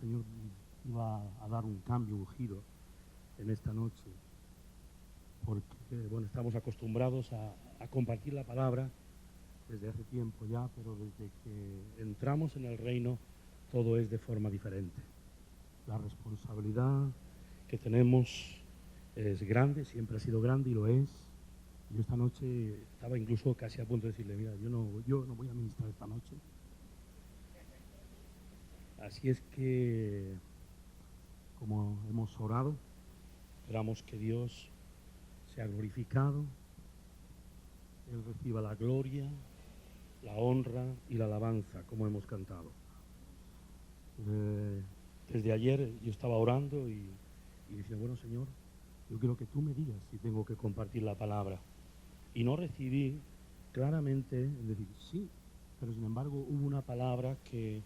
Señor iba a dar un cambio, un giro en esta noche, porque bueno, estamos acostumbrados a compartir la palabra desde hace tiempo ya, pero desde que entramos en el reino todo es de forma diferente. La responsabilidad que tenemos es grande, siempre ha sido grande y lo es. Yo esta noche estaba incluso casi a punto de decirle, mira, yo no voy a ministrar esta noche. Así es que, como hemos orado, esperamos que Dios sea glorificado, Él reciba la gloria, la honra y la alabanza, como hemos cantado. Desde ayer yo estaba orando y decía, bueno, Señor, yo quiero que tú me digas si tengo que compartir la palabra. Y no recibí claramente el decir sí, pero sin embargo hubo una palabra que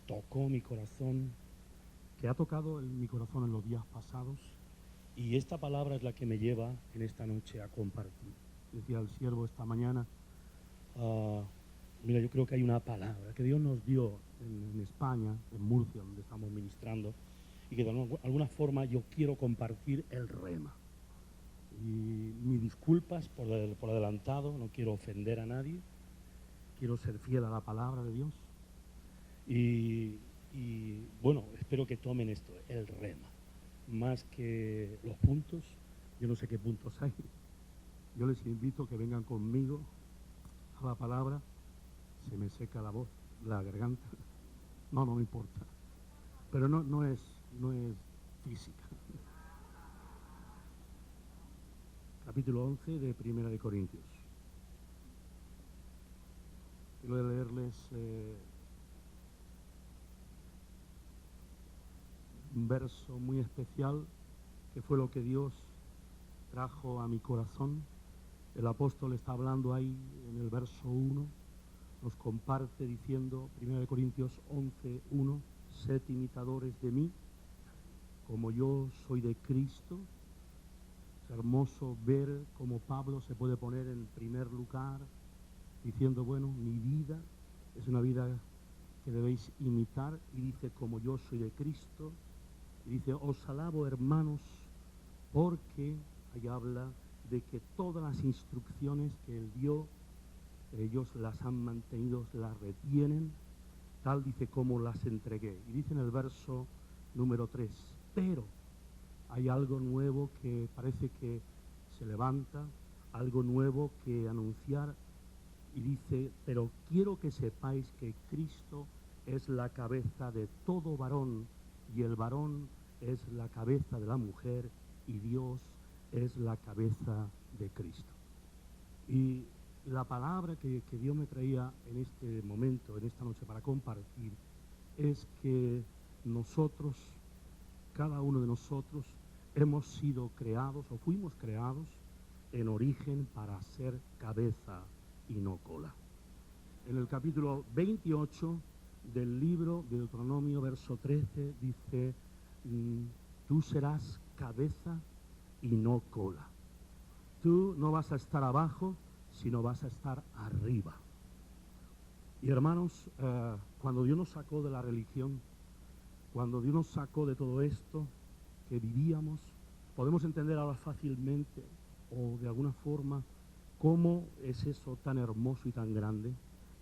tocó mi corazón, que ha tocado mi corazón en los días pasados, y esta palabra es la que me lleva en esta noche a compartir. Decía el siervo esta mañana, mira, yo creo que hay una palabra que Dios nos dio en España, en Murcia, donde estamos ministrando, y que de alguna forma yo quiero compartir el rema. Y mis disculpas por adelantado, no quiero ofender a nadie, quiero ser fiel a la palabra de Dios. Y bueno, espero que tomen esto, el rema, más que los puntos. Yo no sé qué puntos hay. Yo les invito a que vengan conmigo a la palabra. Se me seca la voz, la garganta. No me importa. Pero no es física. Capítulo 11 de Primera de Corintios. Quiero leerles un verso muy especial que fue lo que Dios trajo a mi corazón. El apóstol está hablando ahí en el verso 1, nos comparte diciendo, 1 Corintios 11:1, sed imitadores de mí, como yo soy de Cristo. Es hermoso ver cómo Pablo se puede poner en primer lugar, diciendo, bueno, mi vida es una vida que debéis imitar, y dice, como yo soy de Cristo, y dice, os alabo, hermanos, porque ahí habla de que todas las instrucciones que Él dio, ellos las han mantenido, las retienen, tal dice como las entregué. Y dice en el verso número 3, pero hay algo nuevo que parece que se levanta, algo nuevo que anunciar, y dice, pero quiero que sepáis que Cristo es la cabeza de todo varón, y el varón es la cabeza de la mujer, y Dios es la cabeza de Cristo. Y la palabra que Dios me traía en este momento, en esta noche, para compartir, es que nosotros, cada uno de nosotros, hemos sido creados o fuimos creados en origen para ser cabeza y no cola. En el capítulo 28 del libro de Deuteronomio, verso 13, dice, tú serás cabeza y no cola. Tú no vas a estar abajo, sino vas a estar arriba. Y hermanos, cuando Dios nos sacó de la religión, cuando Dios nos sacó de todo esto que vivíamos, podemos entender ahora fácilmente, o de alguna forma, cómo es eso tan hermoso y tan grande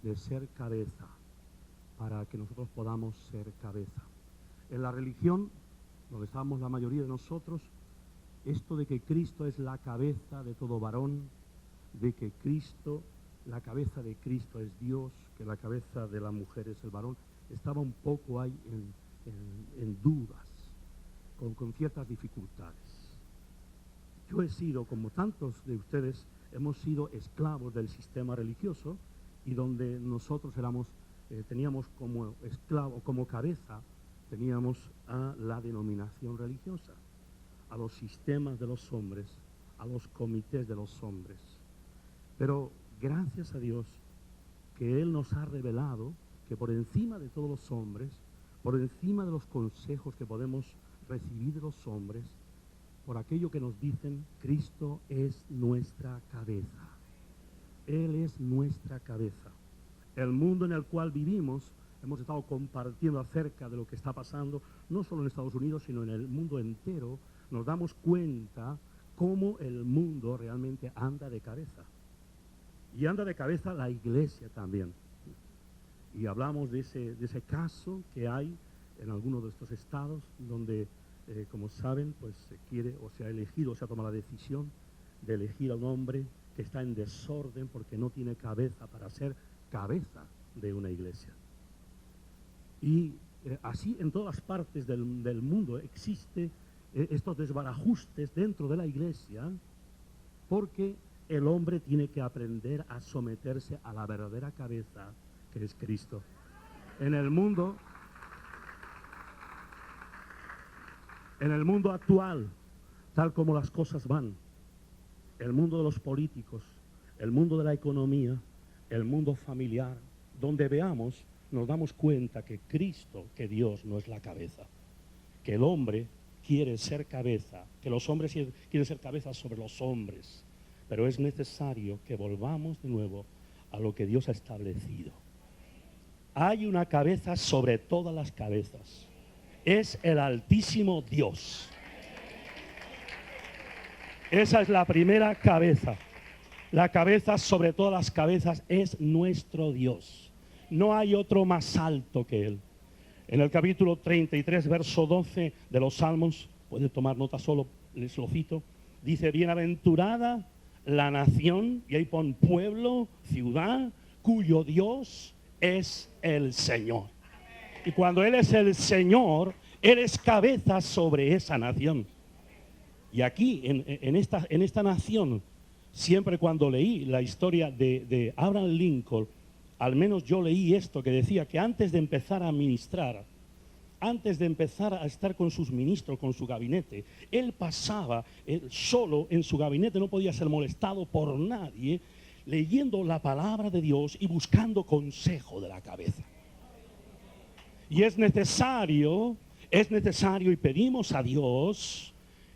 de ser cabeza, para que nosotros podamos ser cabeza. En la religión, donde estamos la mayoría de nosotros, esto de que Cristo es la cabeza de todo varón, de que Cristo, la cabeza de Cristo es Dios, que la cabeza de la mujer es el varón, estaba un poco ahí en dudas, con ciertas dificultades. Yo he sido, como tantos de ustedes, hemos sido esclavos del sistema religioso, y donde nosotros teníamos como esclavo, como cabeza, teníamos a la denominación religiosa, a los sistemas de los hombres, a los comités de los hombres. Pero gracias a Dios que Él nos ha revelado que por encima de todos los hombres, por encima de los consejos que podemos recibir de los hombres, por aquello que nos dicen, Cristo es nuestra cabeza. Él es nuestra cabeza. El mundo en el cual vivimos hemos estado compartiendo acerca de lo que está pasando, no solo en Estados Unidos, sino en el mundo entero, nos damos cuenta cómo el mundo realmente anda de cabeza. Y anda de cabeza la iglesia también. Y hablamos de ese caso que hay en algunos de estos estados donde, como saben, pues se quiere o se ha elegido, o se ha tomado la decisión de elegir a un hombre que está en desorden porque no tiene cabeza para ser cabeza de una iglesia. Y así en todas partes del mundo existe estos desbarajustes dentro de la iglesia porque el hombre tiene que aprender a someterse a la verdadera cabeza que es Cristo. En el mundo actual, tal como las cosas van, el mundo de los políticos, el mundo de la economía, el mundo familiar, donde veamos, nos damos cuenta que Cristo, que Dios no es la cabeza, que el hombre quiere ser cabeza, que los hombres quieren ser cabeza sobre los hombres, pero es necesario que volvamos de nuevo a lo que Dios ha establecido. Hay una cabeza sobre todas las cabezas. Es el Altísimo Dios. Esa es la primera cabeza. La cabeza sobre todas las cabezas es nuestro Dios. No hay otro más alto que Él. En el capítulo 33, verso 12 de los Salmos, pueden tomar nota, solo les lo cito, dice: bienaventurada la nación, y ahí pon pueblo, ciudad, cuyo Dios es el Señor. Y cuando Él es el Señor, Él es cabeza sobre esa nación. Y aquí, en esta nación, siempre cuando leí la historia de Abraham Lincoln, al menos yo leí esto que decía que antes de empezar a ministrar, antes de empezar a estar con sus ministros, con su gabinete, él pasaba solo en su gabinete, no podía ser molestado por nadie, leyendo la palabra de Dios y buscando consejo de la cabeza. Y es necesario y pedimos a Dios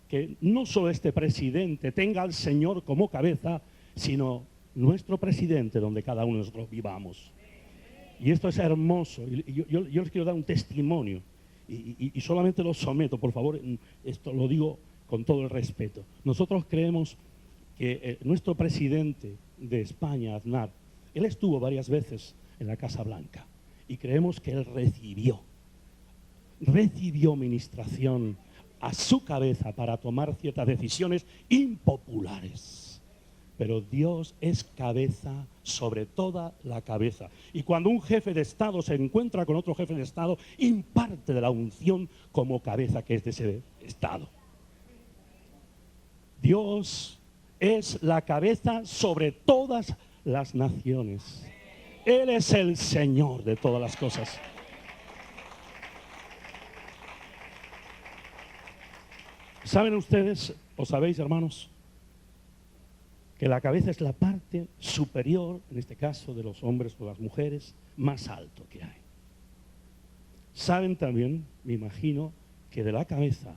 que no solo este presidente tenga al Señor como cabeza, sino nuestro presidente donde cada uno de nosotros vivamos. Y esto es hermoso. Y yo les quiero dar un testimonio y solamente lo someto, por favor, esto lo digo con todo el respeto. Nosotros creemos que nuestro presidente de España, Aznar, él estuvo varias veces en la Casa Blanca y creemos que él recibió ministración a su cabeza para tomar ciertas decisiones impopulares. Pero Dios es cabeza sobre toda la cabeza. Y cuando un jefe de Estado se encuentra con otro jefe de Estado, imparte de la unción como cabeza que es de ese Estado. Dios es la cabeza sobre todas las naciones. Él es el Señor de todas las cosas. ¿Saben ustedes, o sabéis, hermanos, que la cabeza es la parte superior, en este caso de los hombres o las mujeres, más alto que hay? Saben también, me imagino, que de la cabeza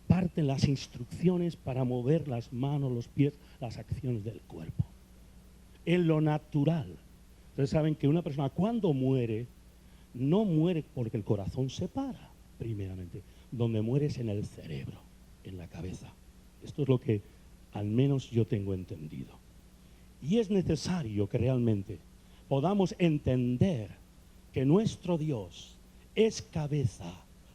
parten las instrucciones para mover las manos, los pies, las acciones del cuerpo. En lo natural. Ustedes saben que una persona cuando muere, no muere porque el corazón se para, primeramente. Donde muere es en el cerebro, en la cabeza. Esto es lo que al menos yo tengo entendido. Y es necesario que realmente podamos entender que nuestro Dios es cabeza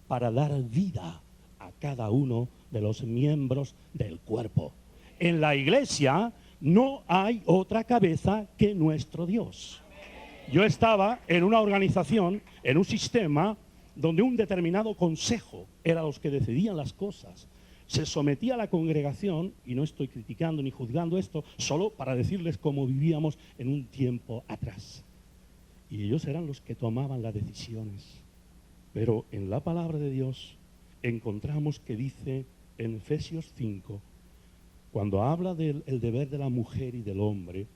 para dar vida a cada uno de los miembros del cuerpo. En la iglesia no hay otra cabeza que nuestro Dios. Yo estaba en una organización, en un sistema donde un determinado consejo era los que decidían las cosas. Se sometía a la congregación, y no estoy criticando ni juzgando esto, solo para decirles cómo vivíamos en un tiempo atrás. Y ellos eran los que tomaban las decisiones. Pero en la palabra de Dios encontramos que dice en Efesios 5, cuando habla del deber de la mujer y del hombre,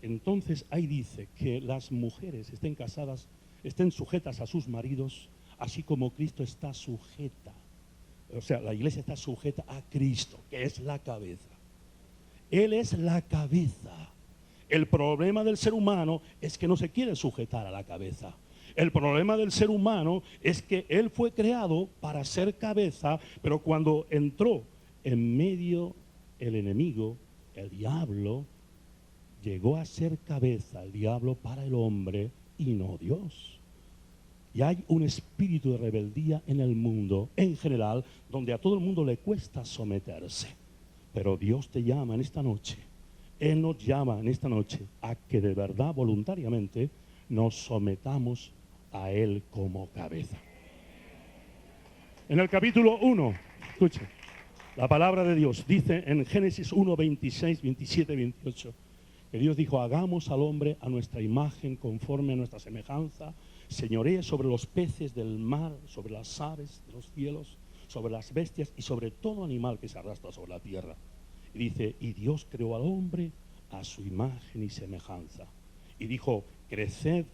entonces ahí dice que las mujeres estén casadas, estén sujetas a sus maridos, así como Cristo está sujeta. O sea, la iglesia está sujeta a Cristo, que es la cabeza. Él es la cabeza. El problema del ser humano es que no se quiere sujetar a la cabeza. El problema del ser humano es que él fue creado para ser cabeza, pero cuando entró en medio el enemigo, el diablo, llegó a ser cabeza, el diablo, para el hombre y no Dios. Y hay un espíritu de rebeldía en el mundo en general, donde a todo el mundo le cuesta someterse. Pero Dios te llama en esta noche, Él nos llama en esta noche a que de verdad, voluntariamente, nos sometamos a Él como cabeza. En el capítulo 1, escucha, la palabra de Dios dice en Génesis 1, 26, 27, 28, que Dios dijo: hagamos al hombre a nuestra imagen, conforme a nuestra semejanza, señoree sobre los peces del mar, sobre las aves de los cielos, sobre las bestias y sobre todo animal que se arrastra sobre la tierra. Y dice: y Dios creó al hombre a su imagen y semejanza. Y dijo: creced,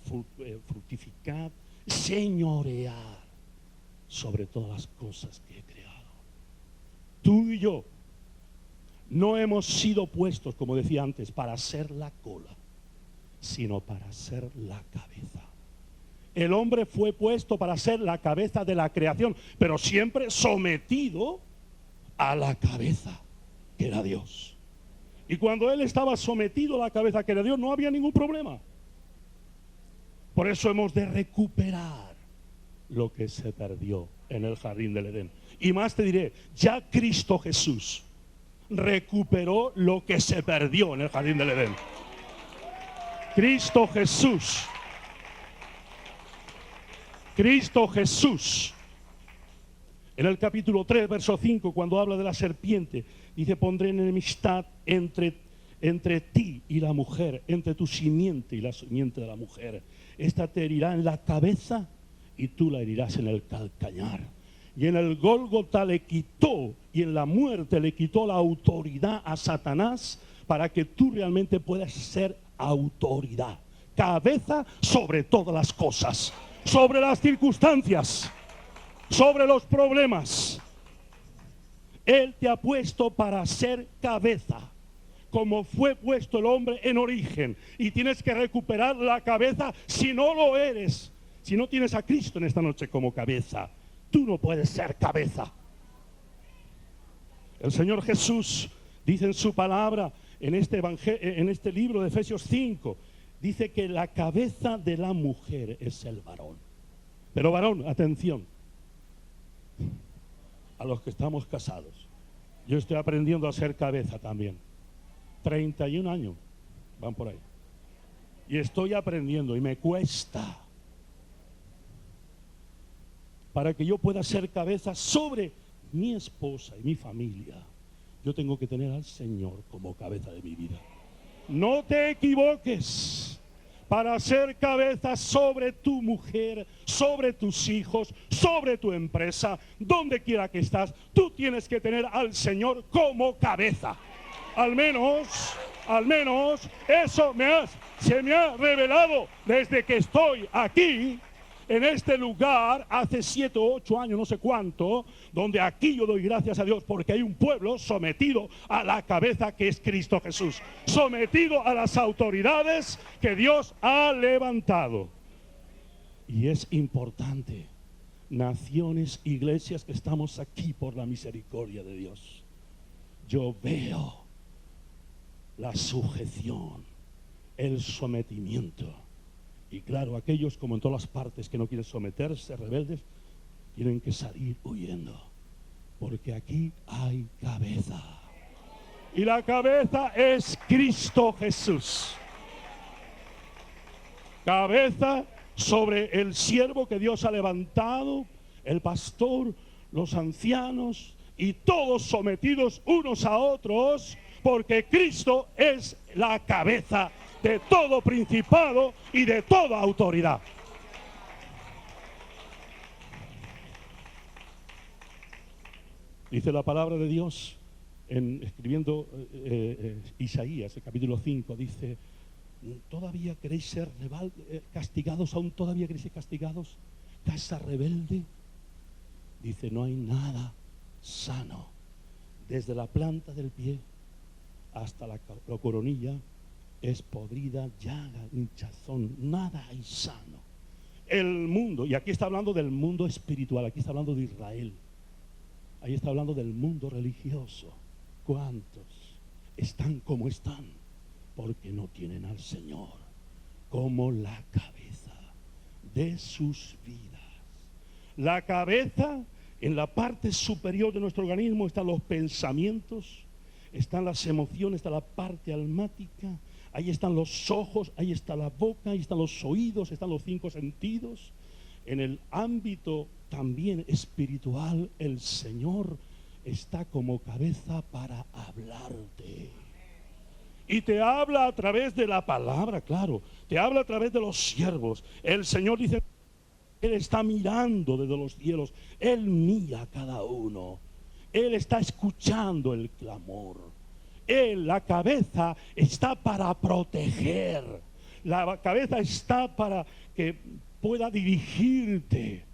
fructificad, señoread sobre todas las cosas que he creado. Tú y yo no hemos sido puestos, como decía antes, para ser la cola, sino para ser la cabeza. El hombre fue puesto para ser la cabeza de la creación, pero siempre sometido a la cabeza, que era Dios. Y cuando él estaba sometido a la cabeza, que era Dios, no había ningún problema. Por eso hemos de recuperar lo que se perdió en el jardín del Edén. Y más te diré, ya Cristo Jesús recuperó lo que se perdió en el jardín del Edén. Cristo Jesús. En el capítulo 3, verso 5, cuando habla de la serpiente, dice: pondré enemistad entre ti y la mujer, entre tu simiente y la simiente de la mujer. Esta te herirá en la cabeza y tú la herirás en el calcañar. Y en el Gólgota le quitó, y en la muerte le quitó la autoridad a Satanás, para que tú realmente puedas ser autoridad, cabeza sobre todas las cosas, sobre las circunstancias, sobre los problemas. Él te ha puesto para ser cabeza, como fue puesto el hombre en origen. Y tienes que recuperar la cabeza. Si no lo eres, si no tienes a Cristo en esta noche como cabeza, tú no puedes ser cabeza. El Señor Jesús dice en su palabra, en este libro de Efesios 5, dice que la cabeza de la mujer es el varón. Pero varón, atención, a los que estamos casados, yo estoy aprendiendo a ser cabeza también. 31 años van por ahí, y estoy aprendiendo y me cuesta. Para que yo pueda ser cabeza sobre mi esposa y mi familia, yo tengo que tener al Señor como cabeza de mi vida. No te equivoques. Para ser cabeza sobre tu mujer, sobre tus hijos, sobre tu empresa, donde quiera que estás, tú tienes que tener al Señor como cabeza. Al menos eso se me ha revelado desde que estoy aquí en este lugar hace 7 o 8 años, no sé cuánto, donde aquí yo doy gracias a Dios porque hay un pueblo sometido a la cabeza, que es Cristo Jesús, sometido a las autoridades que Dios ha levantado. Y es importante, naciones, iglesias que estamos aquí por la misericordia de Dios, yo veo la sujeción, el sometimiento. Y claro, aquellos, como en todas las partes, que no quieren someterse, rebeldes, tienen que salir huyendo, porque aquí hay cabeza. Y la cabeza es Cristo Jesús. Cabeza sobre el siervo que Dios ha levantado, el pastor, los ancianos, y todos sometidos unos a otros, porque Cristo es la cabeza de todo principado y de toda autoridad. Dice la palabra de Dios, escribiendo Isaías, el capítulo 5, dice: ¿todavía queréis ser castigados? ¿Aún todavía queréis ser castigados? Casa rebelde. Dice: no hay nada sano, desde la planta del pie hasta la coronilla es podrida, llaga, hinchazón, nada hay sano. el mundo, y aquí está hablando del mundo espiritual, aquí está hablando de Israel, ahí está hablando del mundo religioso. ¿Cuántos están como están? Porque no tienen al Señor como la cabeza de sus vidas. La cabeza, en la parte superior de nuestro organismo están los pensamientos, están las emociones, está la parte almática, ahí están los ojos, ahí está la boca, ahí están los oídos, están los 5 sentidos. En el ámbito también espiritual, el Señor está como cabeza para hablarte. Y te habla a través de la palabra, claro. Te habla a través de los siervos. El Señor dice, Él está mirando desde los cielos. Él mira a cada uno. Él está escuchando el clamor. Él, la cabeza, está para proteger. La cabeza está para que pueda dirigirte.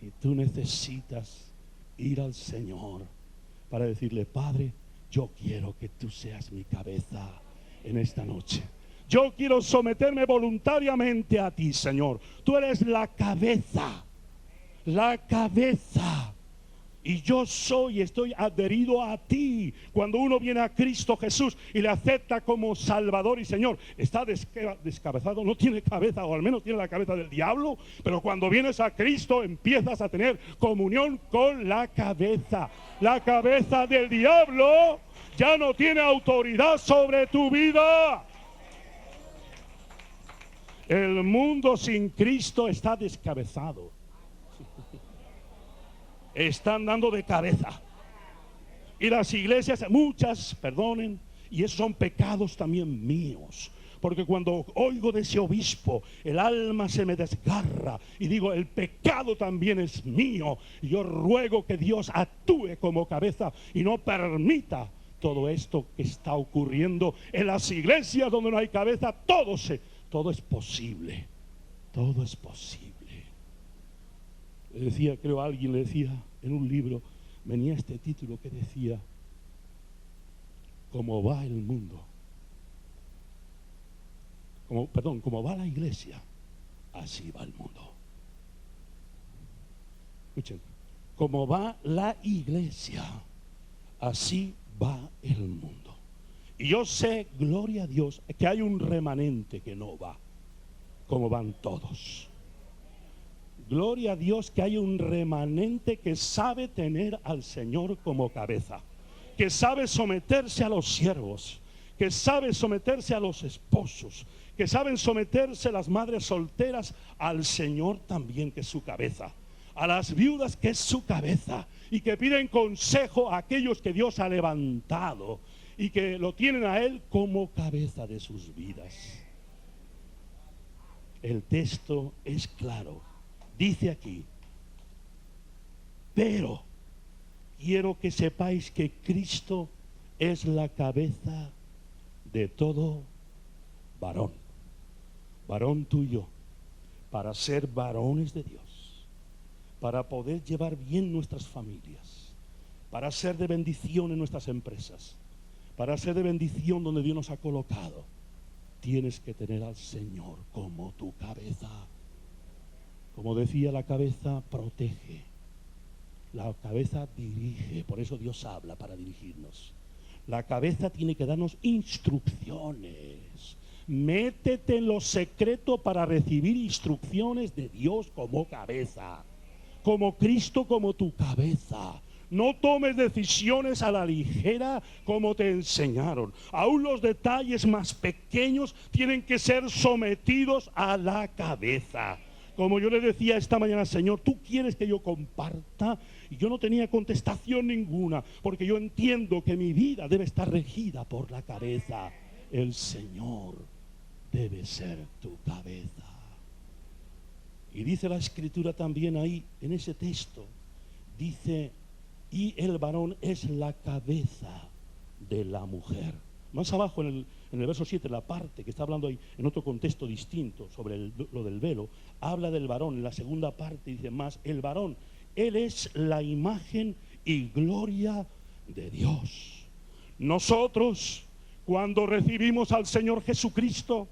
Y tú necesitas ir al Señor para decirle, Padre, yo quiero que tú seas mi cabeza en esta noche. Yo quiero someterme voluntariamente a ti, Señor. Tú eres la cabeza. La cabeza. Y yo estoy adherido a ti. Cuando uno viene a Cristo Jesús y le acepta como Salvador y Señor, está descabezado, no tiene cabeza, o al menos tiene la cabeza del diablo. Pero cuando vienes a Cristo empiezas a tener comunión con la cabeza. La cabeza del diablo ya no tiene autoridad sobre tu vida. El mundo sin Cristo está descabezado. Están dando de cabeza. Y las iglesias, muchas, perdonen, y esos son pecados también míos. Porque cuando oigo de ese obispo, el alma se me desgarra y digo, el pecado también es mío. Y yo ruego que Dios actúe como cabeza y no permita todo esto que está ocurriendo en las iglesias donde no hay cabeza. Todo es posible. Todo es posible. Le decía, creo alguien le decía en un libro, venía este título que decía, ¿cómo va el mundo? Como va la iglesia, así va el mundo. Escuchen, como va la iglesia, así va el mundo. Y yo sé, gloria a Dios, que hay un remanente que no va como van todos. Gloria a Dios que hay un remanente que sabe tener al Señor como cabeza, que sabe someterse a los siervos, que sabe someterse a los esposos, que saben someterse las madres solteras al Señor también, que es su cabeza, a las viudas, que es su cabeza, y que piden consejo a aquellos que Dios ha levantado y que lo tienen a Él como cabeza de sus vidas. El texto es claro. Dice aquí, pero quiero que sepáis que Cristo es la cabeza de todo varón. Varón tuyo, para ser varones de Dios, para poder llevar bien nuestras familias, para ser de bendición en nuestras empresas, para ser de bendición donde Dios nos ha colocado. Tienes que tener al Señor como tu cabeza. Como decía, la cabeza protege, la cabeza dirige, por eso Dios habla para dirigirnos. La cabeza tiene que darnos instrucciones. Métete en lo secreto para recibir instrucciones de Dios como cabeza, como Cristo como tu cabeza. No tomes decisiones a la ligera como te enseñaron. Aún los detalles más pequeños tienen que ser sometidos a la cabeza. Como yo le decía esta mañana, Señor, ¿tú quieres que yo comparta? Y yo no tenía contestación ninguna, porque yo entiendo que mi vida debe estar regida por la cabeza. El Señor debe ser tu cabeza. Y dice la Escritura también ahí, en ese texto, dice, y el varón es la cabeza de la mujer. Más abajo en el verso 7, la parte que está hablando ahí en otro contexto distinto sobre lo del velo, habla del varón. En la segunda parte dice más, el varón, él es la imagen y gloria de Dios. Nosotros, cuando recibimos al Señor Jesucristo,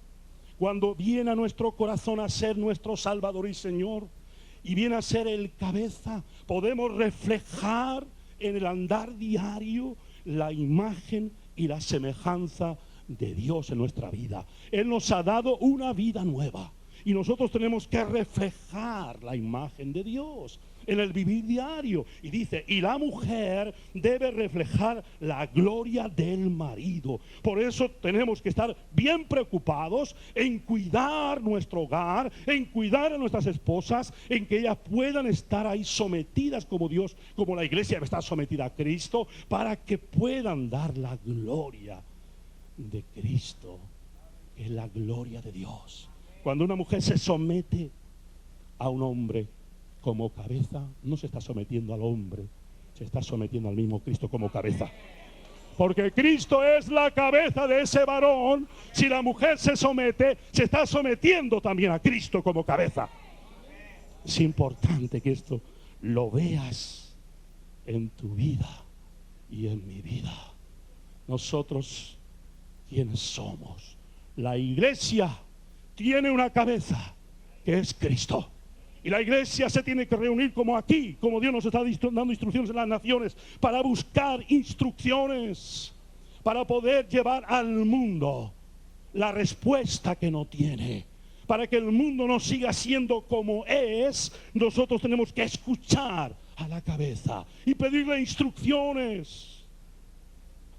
cuando viene a nuestro corazón a ser nuestro Salvador y Señor, y viene a ser el cabeza, podemos reflejar en el andar diario la imagen y la semejanza de Dios en nuestra vida. Él nos ha dado una vida nueva y nosotros tenemos que reflejar la imagen de Dios en el vivir diario. Y dice, y la mujer debe reflejar la gloria del marido. Por eso tenemos que estar bien preocupados en cuidar nuestro hogar, en cuidar a nuestras esposas, en que ellas puedan estar ahí sometidas como Dios, como la iglesia está sometida a Cristo, para que puedan dar la gloria de Cristo, que es la gloria de Dios. Cuando una mujer se somete a un hombre como cabeza, no se está sometiendo al hombre, se está sometiendo al mismo Cristo como cabeza. Porque Cristo es la cabeza de ese varón. Si la mujer se somete, se está sometiendo también a Cristo como cabeza. Es importante que esto lo veas en tu vida y en mi vida. Nosotros, ¿quiénes somos? La iglesia tiene una cabeza que es Cristo. Y la iglesia se tiene que reunir como aquí, como Dios nos está dando instrucciones en las naciones, para buscar instrucciones, para poder llevar al mundo la respuesta que no tiene. Para que el mundo no siga siendo como es, nosotros tenemos que escuchar a la cabeza y pedirle instrucciones.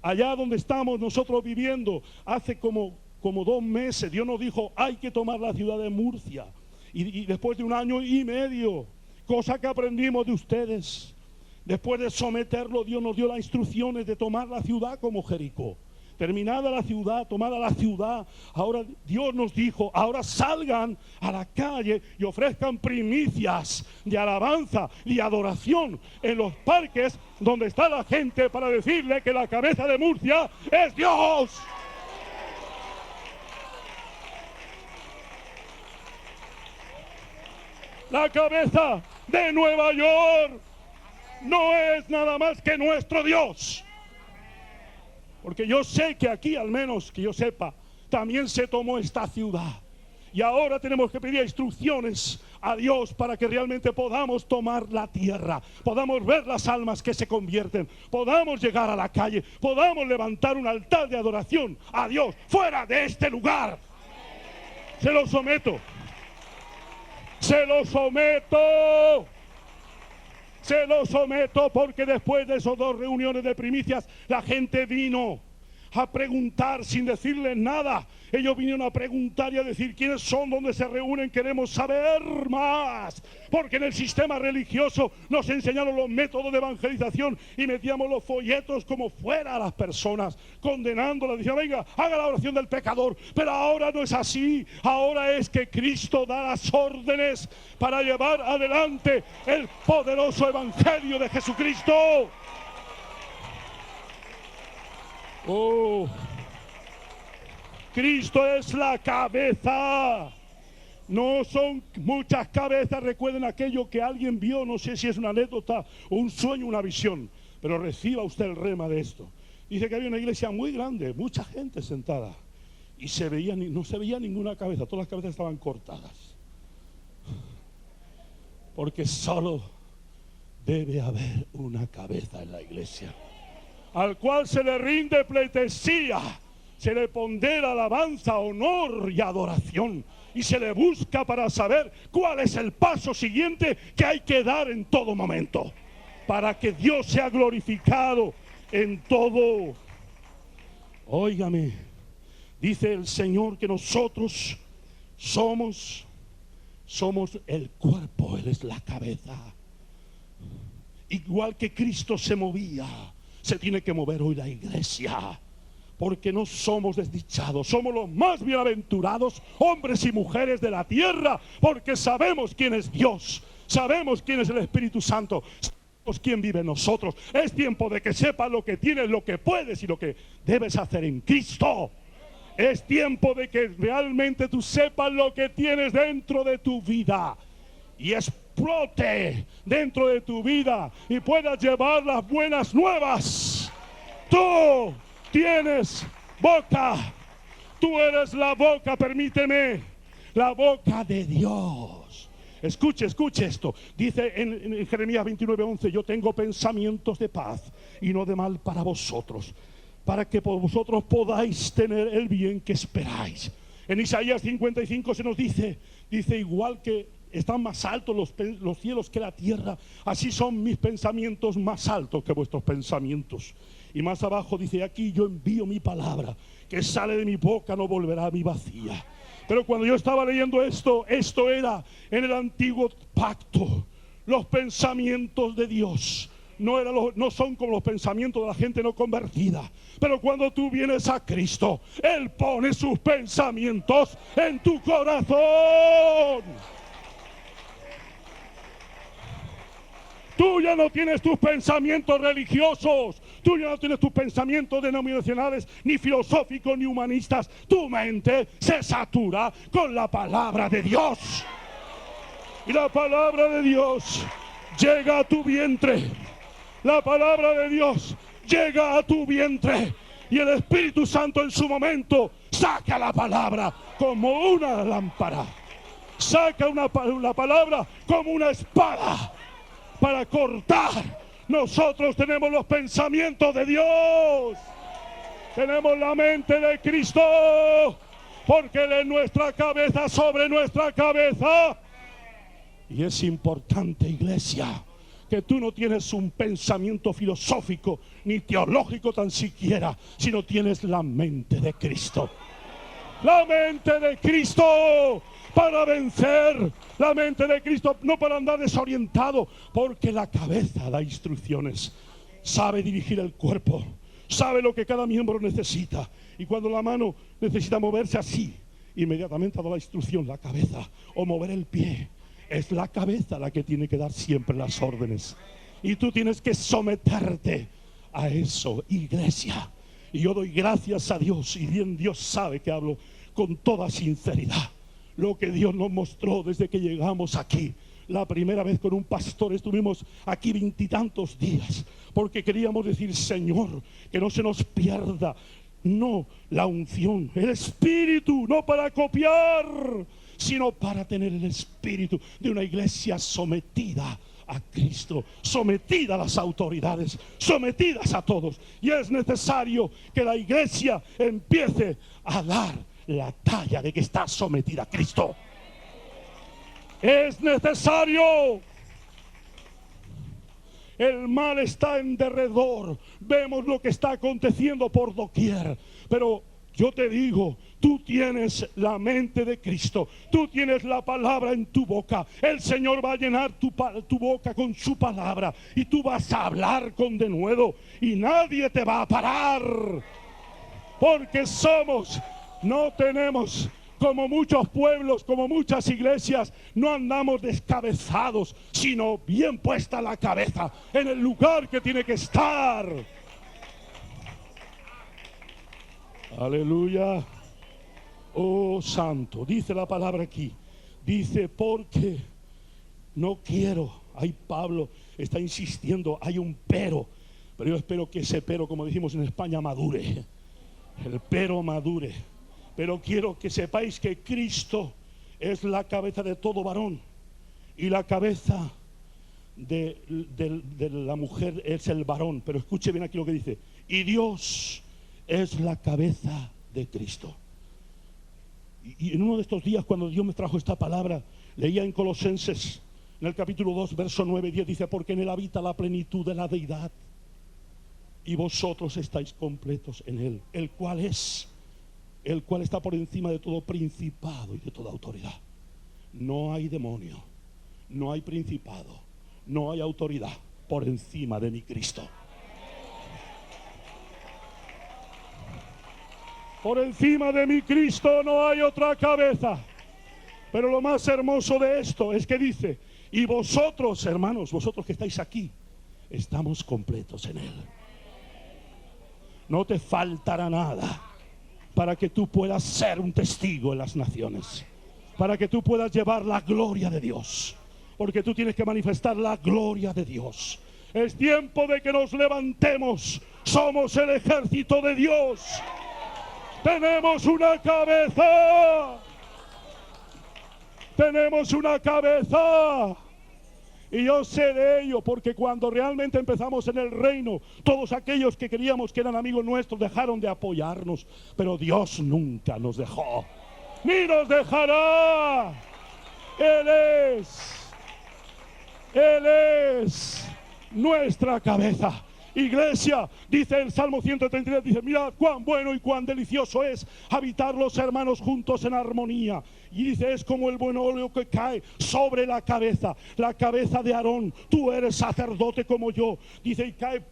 Allá donde estamos nosotros viviendo, hace como 2 meses, Dios nos dijo, hay que tomar la ciudad de Murcia. Y después de 1 año y medio, cosa que aprendimos de ustedes, después de someterlo, Dios nos dio las instrucciones de tomar la ciudad como Jericó. Terminada la ciudad, tomada la ciudad, ahora Dios nos dijo, ahora salgan a la calle y ofrezcan primicias de alabanza y adoración en los parques donde está la gente, para decirle que la cabeza de Murcia es Dios. La cabeza de Nueva York no es nada más que nuestro Dios. Porque yo sé que aquí, al menos que yo sepa, también se tomó esta ciudad. Y ahora tenemos que pedir instrucciones a Dios para que realmente podamos tomar la tierra, podamos ver las almas que se convierten, podamos llegar a la calle, podamos levantar un altar de adoración a Dios fuera de este lugar. Se lo someto. Se lo someto. Se lo someto, porque después de esas 2 reuniones de primicias, la gente vino a preguntar sin decirles nada. Ellos vinieron a preguntar y a decir quiénes son, dónde se reúnen, queremos saber más. Porque en el sistema religioso nos enseñaron los métodos de evangelización y metíamos los folletos como fuera a las personas, condenándolas. Decían, venga, haga la oración del pecador. Pero ahora no es así. Ahora es que Cristo da las órdenes para llevar adelante el poderoso evangelio de Jesucristo. Oh, Cristo es la cabeza. No son muchas cabezas. Recuerden aquello que alguien vio, no sé si es una anécdota o un sueño, una visión, pero reciba usted el rema de esto. Dice que había una iglesia muy grande, mucha gente sentada, y no se veía ninguna cabeza, todas las cabezas estaban cortadas. Porque solo debe haber una cabeza en la iglesia, al cual se le rinde pleitesía, se le pondera alabanza, honor y adoración, y se le busca para saber cuál es el paso siguiente que hay que dar en todo momento, para que Dios sea glorificado en todo. Óigame, dice el Señor que nosotros somos el cuerpo, Él es la cabeza. Igual que Cristo se movía, se tiene que mover hoy la iglesia, porque no somos desdichados, somos los más bienaventurados hombres y mujeres de la tierra, porque sabemos quién es Dios, sabemos quién es el Espíritu Santo, sabemos quién vive en nosotros. Es tiempo de que sepas lo que tienes, lo que puedes y lo que debes hacer en Cristo. Es tiempo de que realmente tú sepas lo que tienes dentro de tu vida y explote dentro de tu vida y puedas llevar las buenas nuevas. Tú tienes boca, Tú eres la boca, permíteme, la boca de Dios. Escuche esto. Dice en Jeremías 29:11, yo tengo pensamientos de paz y no de mal para vosotros, para que por vosotros podáis tener el bien que esperáis. En Isaías 55 se nos dice igual que están más altos los cielos que la tierra, así son mis pensamientos más altos que vuestros pensamientos. Y más abajo dice, aquí yo envío mi palabra, que sale de mi boca, no volverá a mí vacía. Pero cuando yo estaba leyendo esto era en el antiguo pacto. Los pensamientos de Dios no son como los pensamientos de la gente no convertida. Pero cuando tú vienes a Cristo, Él pone sus pensamientos en tu corazón. Tú ya no tienes tus pensamientos religiosos, tú ya no tienes tus pensamientos denominacionales, ni filosóficos, ni humanistas. Tu mente se satura con la palabra de Dios. Y la palabra de Dios llega a tu vientre. La palabra de Dios llega a tu vientre. Y el Espíritu Santo en su momento saca la palabra como una lámpara. Saca la palabra como una espada para cortar. Nosotros tenemos los pensamientos de Dios. Tenemos la mente de Cristo. Porque Él es nuestra cabeza sobre nuestra cabeza. Y es importante, iglesia, que tú no tienes un pensamiento filosófico ni teológico tan siquiera, sino tienes la mente de Cristo. La mente de Cristo para vencer. La mente de Cristo, no para andar desorientado, porque la cabeza da instrucciones, sabe dirigir el cuerpo, sabe lo que cada miembro necesita. Y cuando la mano necesita moverse así, inmediatamente da la instrucción la cabeza. O mover el pie, es la cabeza la que tiene que dar siempre las órdenes. Y tú tienes que someterte a eso, iglesia. Y yo doy gracias a Dios, y bien Dios sabe que hablo con toda sinceridad. Lo que Dios nos mostró desde que llegamos aquí. La primera vez con un pastor estuvimos aquí 20 y tantos días, porque queríamos decir, Señor, que no se nos pierda, no la unción, el espíritu, no para copiar, sino para tener el espíritu de una iglesia sometida a Cristo, sometida a las autoridades, sometidas a todos. Y es necesario que la iglesia empiece a dar la talla de que está sometida a Cristo. Es necesario. El mal está en derredor. Vemos lo que está aconteciendo por doquier. Pero yo te digo, tú tienes la mente de Cristo. Tú tienes la palabra en tu boca. El Señor va a llenar tu boca con su palabra. Y tú vas a hablar con denuedo. Y nadie te va a parar. Porque no tenemos, como muchos pueblos, como muchas iglesias, no andamos descabezados, sino bien puesta la cabeza en el lugar que tiene que estar. Aleluya. Oh, santo, dice la palabra aquí. Dice, porque no quiero. Ay, Pablo está insistiendo, hay un pero yo espero que ese pero, como decimos en España, madure. El pero madure. Pero quiero que sepáis que Cristo es la cabeza de todo varón. Y la cabeza de la mujer es el varón. Pero escuche bien aquí lo que dice. Y Dios es la cabeza de Cristo. Y en uno de estos días, cuando Dios me trajo esta palabra, leía en Colosenses, en el capítulo 2, verso 9 y 10, dice, porque en Él habita la plenitud de la deidad. Y vosotros estáis completos en Él, el cual está por encima de todo principado y de toda autoridad. No hay demonio, no hay principado, no hay autoridad por encima de mi Cristo. Por encima de mi Cristo no hay otra cabeza. Pero lo más hermoso de esto es que dice, y vosotros, hermanos, vosotros que estáis aquí, estamos completos en Él. No te faltará nada para que tú puedas ser un testigo en las naciones, para que tú puedas llevar la gloria de Dios, porque tú tienes que manifestar la gloria de Dios. Es tiempo de que nos levantemos. Somos el ejército de Dios. Tenemos una cabeza. Tenemos una cabeza. Y yo sé de ello, porque cuando realmente empezamos en el reino, todos aquellos que queríamos que eran amigos nuestros dejaron de apoyarnos. Pero Dios nunca nos dejó, ni nos dejará. Él es nuestra cabeza. Iglesia, dice el Salmo 133, dice: mirad cuán bueno y cuán delicioso es habitar los hermanos juntos en armonía. Y dice: es como el buen óleo que cae sobre la cabeza de Aarón. Tú eres sacerdote como yo. Dice, y cae,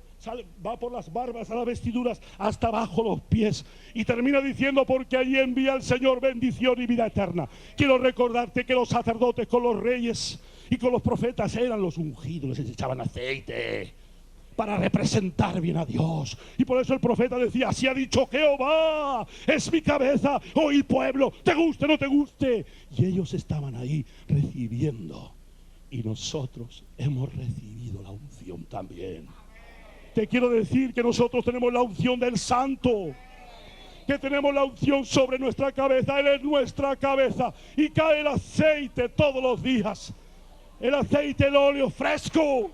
va por las barbas a las vestiduras hasta abajo los pies. Y termina diciendo: porque allí envía el Señor bendición y vida eterna. Quiero recordarte que los sacerdotes con los reyes y con los profetas eran los ungidos, les echaban aceite para representar bien a Dios. Y por eso el profeta decía: así ha dicho Jehová, es mi cabeza, oíd pueblo, te guste o no te guste. Y ellos estaban ahí recibiendo, y nosotros hemos recibido la unción también. Te quiero decir que nosotros tenemos la unción del Santo, que tenemos la unción sobre nuestra cabeza. Él es nuestra cabeza, y cae el aceite todos los días, el aceite, el óleo fresco,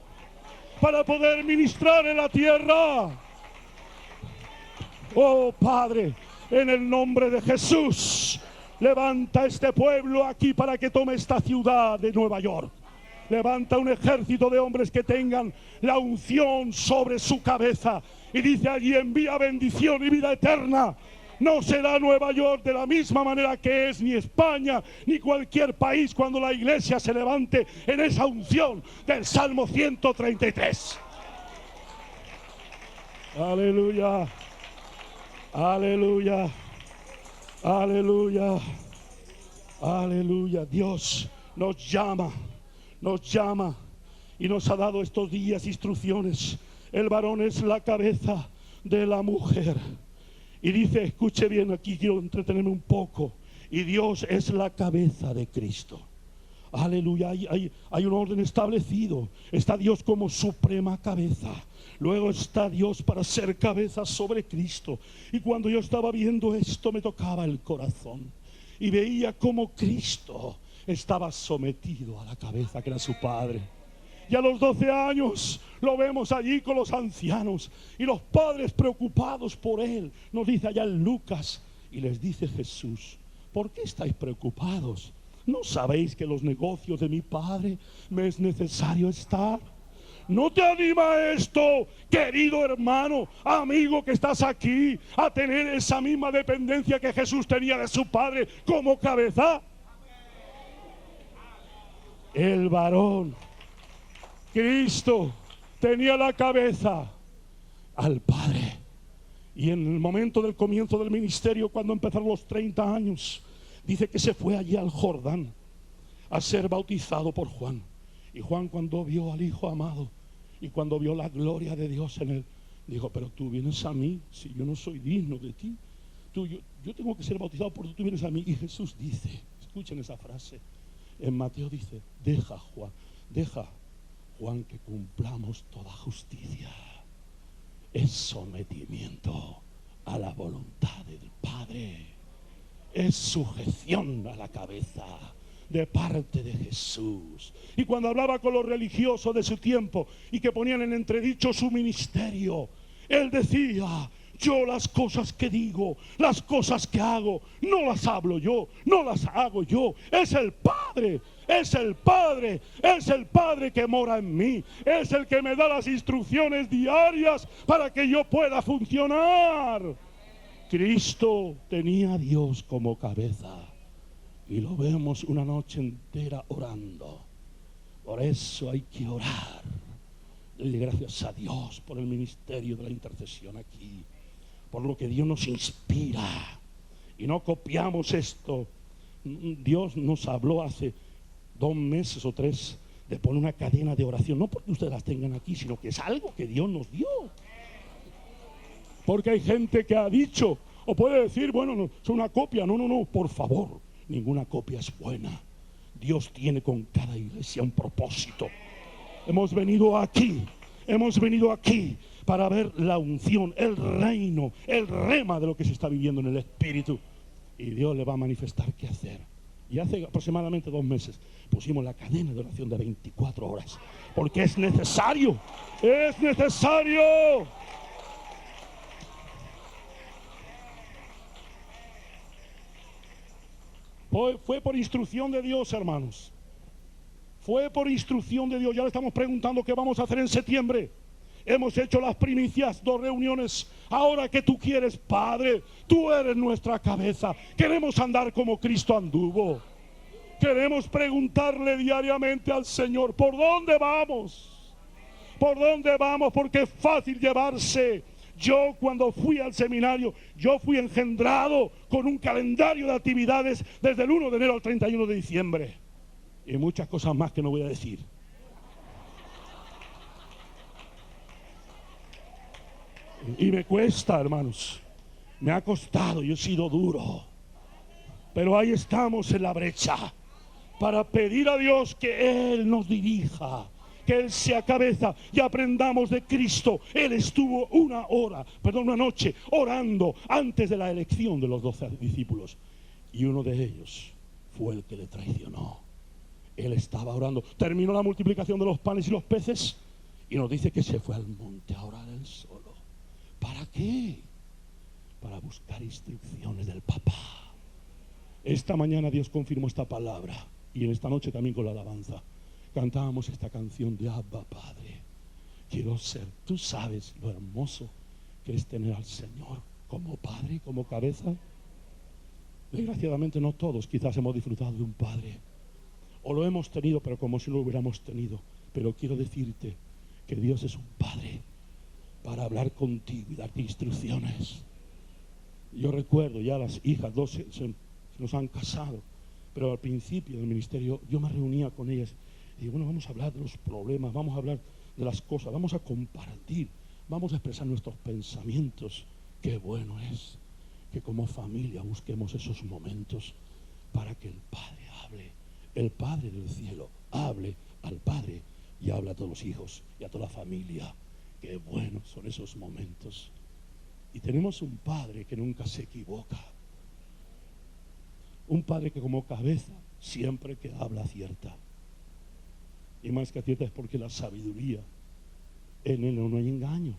para poder ministrar en la tierra. Oh Padre, en el nombre de Jesús, levanta este pueblo aquí para que tome esta ciudad de Nueva York. Levanta un ejército de hombres que tengan la unción sobre su cabeza. Y dice allí: envía bendición y vida eterna. No será Nueva York de la misma manera que es, ni España, ni cualquier país, cuando la iglesia se levante en esa unción del Salmo 133. Aleluya, aleluya, aleluya, aleluya. Dios nos llama y nos ha dado estos días instrucciones. El varón es la cabeza de la mujer. Y dice, escuche bien, aquí quiero entretenerme un poco. Y Dios es la cabeza de Cristo. Aleluya, hay un orden establecido. Está Dios como suprema cabeza. Luego está Dios para ser cabeza sobre Cristo. Y cuando yo estaba viendo esto, me tocaba el corazón. Y veía cómo Cristo estaba sometido a la cabeza que era su Padre. Y a los 12 años lo vemos allí con los ancianos y los padres preocupados por él. Nos dice allá en Lucas, y les dice Jesús: ¿por qué estáis preocupados? ¿No sabéis que los negocios de mi Padre me es necesario estar? ¿No te anima esto, querido hermano, amigo que estás aquí, a tener esa misma dependencia que Jesús tenía de su Padre como cabeza? El varón, Cristo, tenía la cabeza al Padre. Y en el momento del comienzo del ministerio, cuando empezaron los 30 años, dice que se fue allí al Jordán a ser bautizado por Juan. Y Juan, cuando vio al Hijo amado y cuando vio la gloria de Dios en él, dijo: pero tú vienes a mí, si yo no soy digno de ti. Yo tengo que ser bautizado porque tú vienes a mí. Y Jesús dice, escuchen esa frase, en Mateo dice: deja Juan, que cumplamos toda justicia. Es sometimiento a la voluntad del Padre. Es sujeción a la cabeza de parte de Jesús. Y cuando hablaba con los religiosos de su tiempo y que ponían en entredicho su ministerio, él decía: yo las cosas que digo, las cosas que hago, no las hablo yo, no las hago yo. Es el Padre, es el Padre, es el Padre que mora en mí. Es el que me da las instrucciones diarias para que yo pueda funcionar. Cristo tenía a Dios como cabeza. Y lo vemos una noche entera orando. Por eso hay que orar. Doy gracias a Dios por el ministerio de la intercesión aquí, por lo que Dios nos inspira. Y no copiamos esto. Dios nos habló hace 2 meses o 3 de poner una cadena de oración, no porque ustedes las tengan aquí, sino que es algo que Dios nos dio. Porque hay gente que ha dicho, o puede decir: bueno, no, es una copia. No, por favor, ninguna copia es buena. Dios tiene con cada iglesia un propósito. Hemos venido aquí para ver la unción, el reino, el rema de lo que se está viviendo en el Espíritu. Y Dios le va a manifestar qué hacer. Y hace aproximadamente 2 meses pusimos la cadena de oración de 24 horas. Porque es necesario. ¡Es necesario! Fue por instrucción de Dios, hermanos. Fue por instrucción de Dios. Ya le estamos preguntando qué vamos a hacer en septiembre. Hemos hecho las primicias, 2 reuniones. Ahora que tú quieres, Padre, tú eres nuestra cabeza. Queremos andar como Cristo anduvo. Queremos preguntarle diariamente al Señor, ¿por dónde vamos? ¿Por dónde vamos? Porque es fácil llevarse. Yo cuando fui al seminario, yo fui engendrado con un calendario de actividades desde el 1 de enero al 31 de diciembre. Y muchas cosas más que no voy a decir. Y me cuesta, hermanos. Me ha costado, yo he sido duro. Pero ahí estamos en la brecha para pedir a Dios que Él nos dirija, que Él sea cabeza y aprendamos de Cristo. Él estuvo una noche orando antes de la elección de los 12 discípulos. Y uno de ellos fue el que le traicionó. Él estaba orando. Terminó la multiplicación de los panes y los peces y nos dice que se fue al monte a orar él solo. ¿Para qué? Para buscar instrucciones del Papá. Esta mañana Dios confirmó esta palabra y en esta noche también con la alabanza cantábamos esta canción de Abba Padre. Quiero ser, tú sabes lo hermoso que es tener al Señor como Padre, como cabeza. Desgraciadamente no todos quizás hemos disfrutado de un Padre, o lo hemos tenido pero como si no lo hubiéramos tenido. Pero quiero decirte que Dios es un Padre para hablar contigo y darte instrucciones. Yo recuerdo ya las hijas, 2 se nos han casado, pero al principio del ministerio yo me reunía con ellas y digo, bueno, vamos a hablar de los problemas, vamos a hablar de las cosas, vamos a compartir, vamos a expresar nuestros pensamientos. Qué bueno es que como familia busquemos esos momentos para que el Padre hable, el Padre del cielo hable al Padre y habla a todos los hijos y a toda la familia. Qué buenos son esos momentos. Y tenemos un Padre que nunca se equivoca. Un Padre que como cabeza siempre que habla acierta. Y más que acierta es porque la sabiduría, en Él no hay engaño.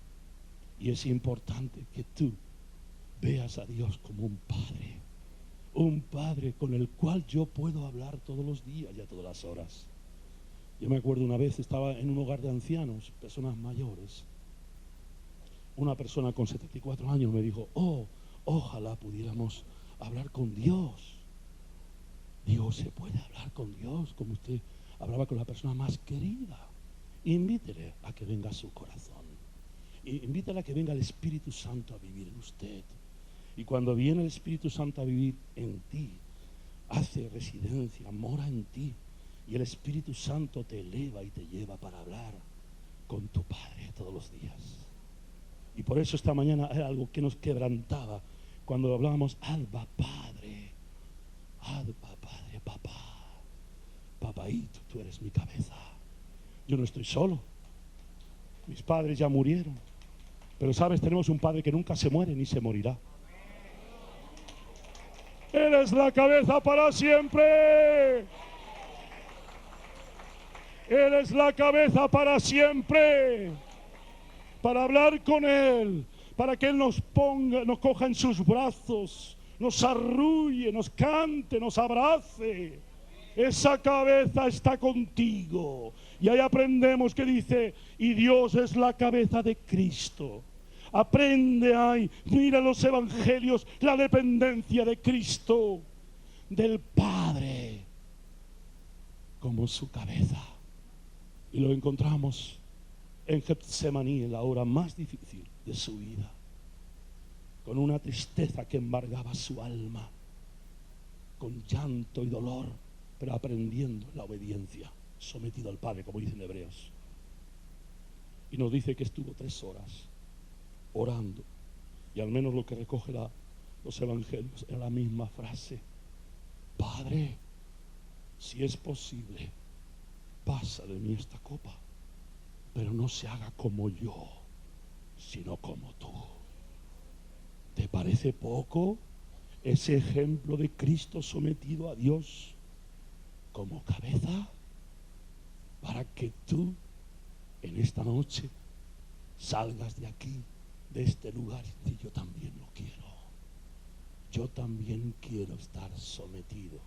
Y es importante que tú veas a Dios como un Padre. Un Padre con el cual yo puedo hablar todos los días y a todas las horas. Yo me acuerdo una vez, estaba en un hogar de ancianos, personas mayores. Una persona con 74 años me dijo, ojalá pudiéramos hablar con Dios. Dios se puede hablar con Dios como usted hablaba con la persona más querida. Invítele a que venga a su corazón. Invítele a que venga el Espíritu Santo a vivir en usted. Y cuando viene el Espíritu Santo a vivir en ti, hace residencia, mora en ti. Y el Espíritu Santo te eleva y te lleva para hablar con tu Padre todos los días. Y por eso esta mañana era algo que nos quebrantaba cuando hablábamos Abba Padre, Abba Padre, papá, papaíto, tú eres mi cabeza. Yo no estoy solo, mis padres ya murieron, pero sabes, tenemos un Padre que nunca se muere ni se morirá. Él es la cabeza para siempre. Él es la cabeza para siempre. Para hablar con Él, para que Él nos coja en sus brazos, nos arrulle, nos cante, nos abrace. Esa cabeza está contigo. Y ahí aprendemos que dice, y Dios es la cabeza de Cristo. Aprende ahí, mira los evangelios, la dependencia de Cristo, del Padre, como su cabeza. Y lo encontramos en Getsemaní, en la hora más difícil de su vida, con una tristeza que embargaba su alma, con llanto y dolor, pero aprendiendo la obediencia, sometido al Padre, como dicen Hebreos. Y nos dice que estuvo 3 horas orando, y al menos lo que recoge los evangelios era la misma frase: Padre, si es posible, pasa de mí esta copa, pero no se haga como yo, sino como tú. ¿Te parece poco ese ejemplo de Cristo sometido a Dios como cabeza? Para que tú en esta noche salgas de aquí, de este lugar, y dices: yo también lo quiero. Yo también quiero estar sometido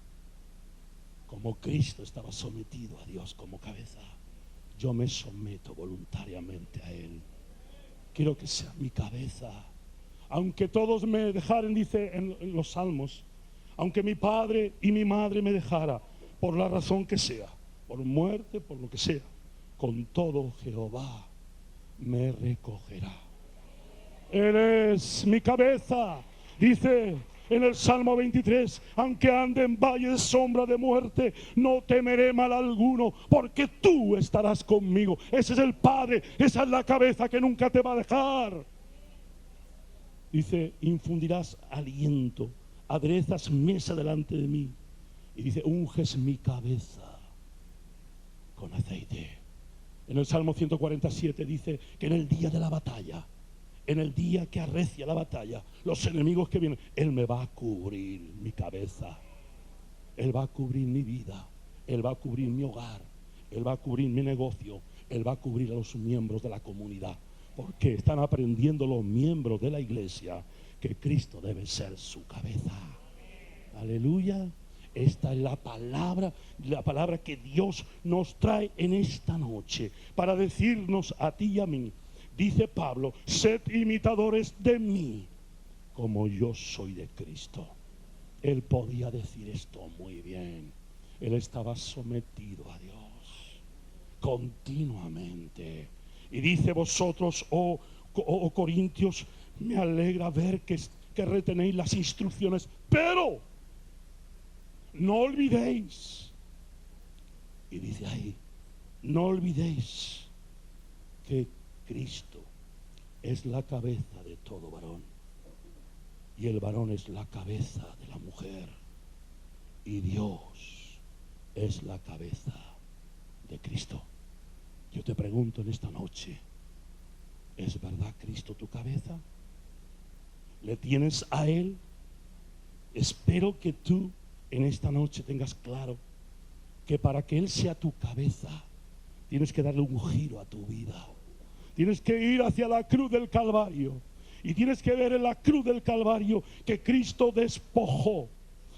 como Cristo estaba sometido a Dios como cabeza. Yo me someto voluntariamente a Él. Quiero que sea mi cabeza. Aunque todos me dejaren, dice en los Salmos, aunque mi padre y mi madre me dejara, por la razón que sea, por muerte, por lo que sea, con todo Jehová me recogerá. Él es mi cabeza. Dice en el Salmo 23, aunque ande en valle de sombra de muerte, no temeré mal alguno, porque tú estarás conmigo. Ese es el Padre, esa es la cabeza que nunca te va a dejar. Dice: infundirás aliento, aderezas mesa delante de mí. Y dice: unges mi cabeza con aceite. En el Salmo 147 dice que en el día de la batalla, en el día que arrecia la batalla, los enemigos que vienen, Él me va a cubrir mi cabeza. Él va a cubrir mi vida. Él va a cubrir mi hogar. Él va a cubrir mi negocio. Él va a cubrir a los miembros de la comunidad. Porque están aprendiendo los miembros de la iglesia que Cristo debe ser su cabeza. Aleluya. Esta es la palabra que Dios nos trae en esta noche para decirnos a ti y a mí. Dice Pablo: sed imitadores de mí como yo soy de Cristo. Él podía decir esto muy bien. Él estaba sometido a Dios continuamente. Y dice: vosotros, oh Corintios, me alegra ver que retenéis las instrucciones, pero no olvidéis. Y dice ahí: no olvidéis que Cristo es la cabeza de todo varón, y el varón es la cabeza de la mujer, y Dios es la cabeza de Cristo. Yo te pregunto en esta noche: ¿es verdad Cristo tu cabeza? ¿Le tienes a Él? Espero que tú en esta noche tengas claro que para que Él sea tu cabeza, tienes que darle un giro a tu vida. Tienes que ir hacia la cruz del Calvario. Y tienes que ver en la cruz del Calvario que Cristo despojó,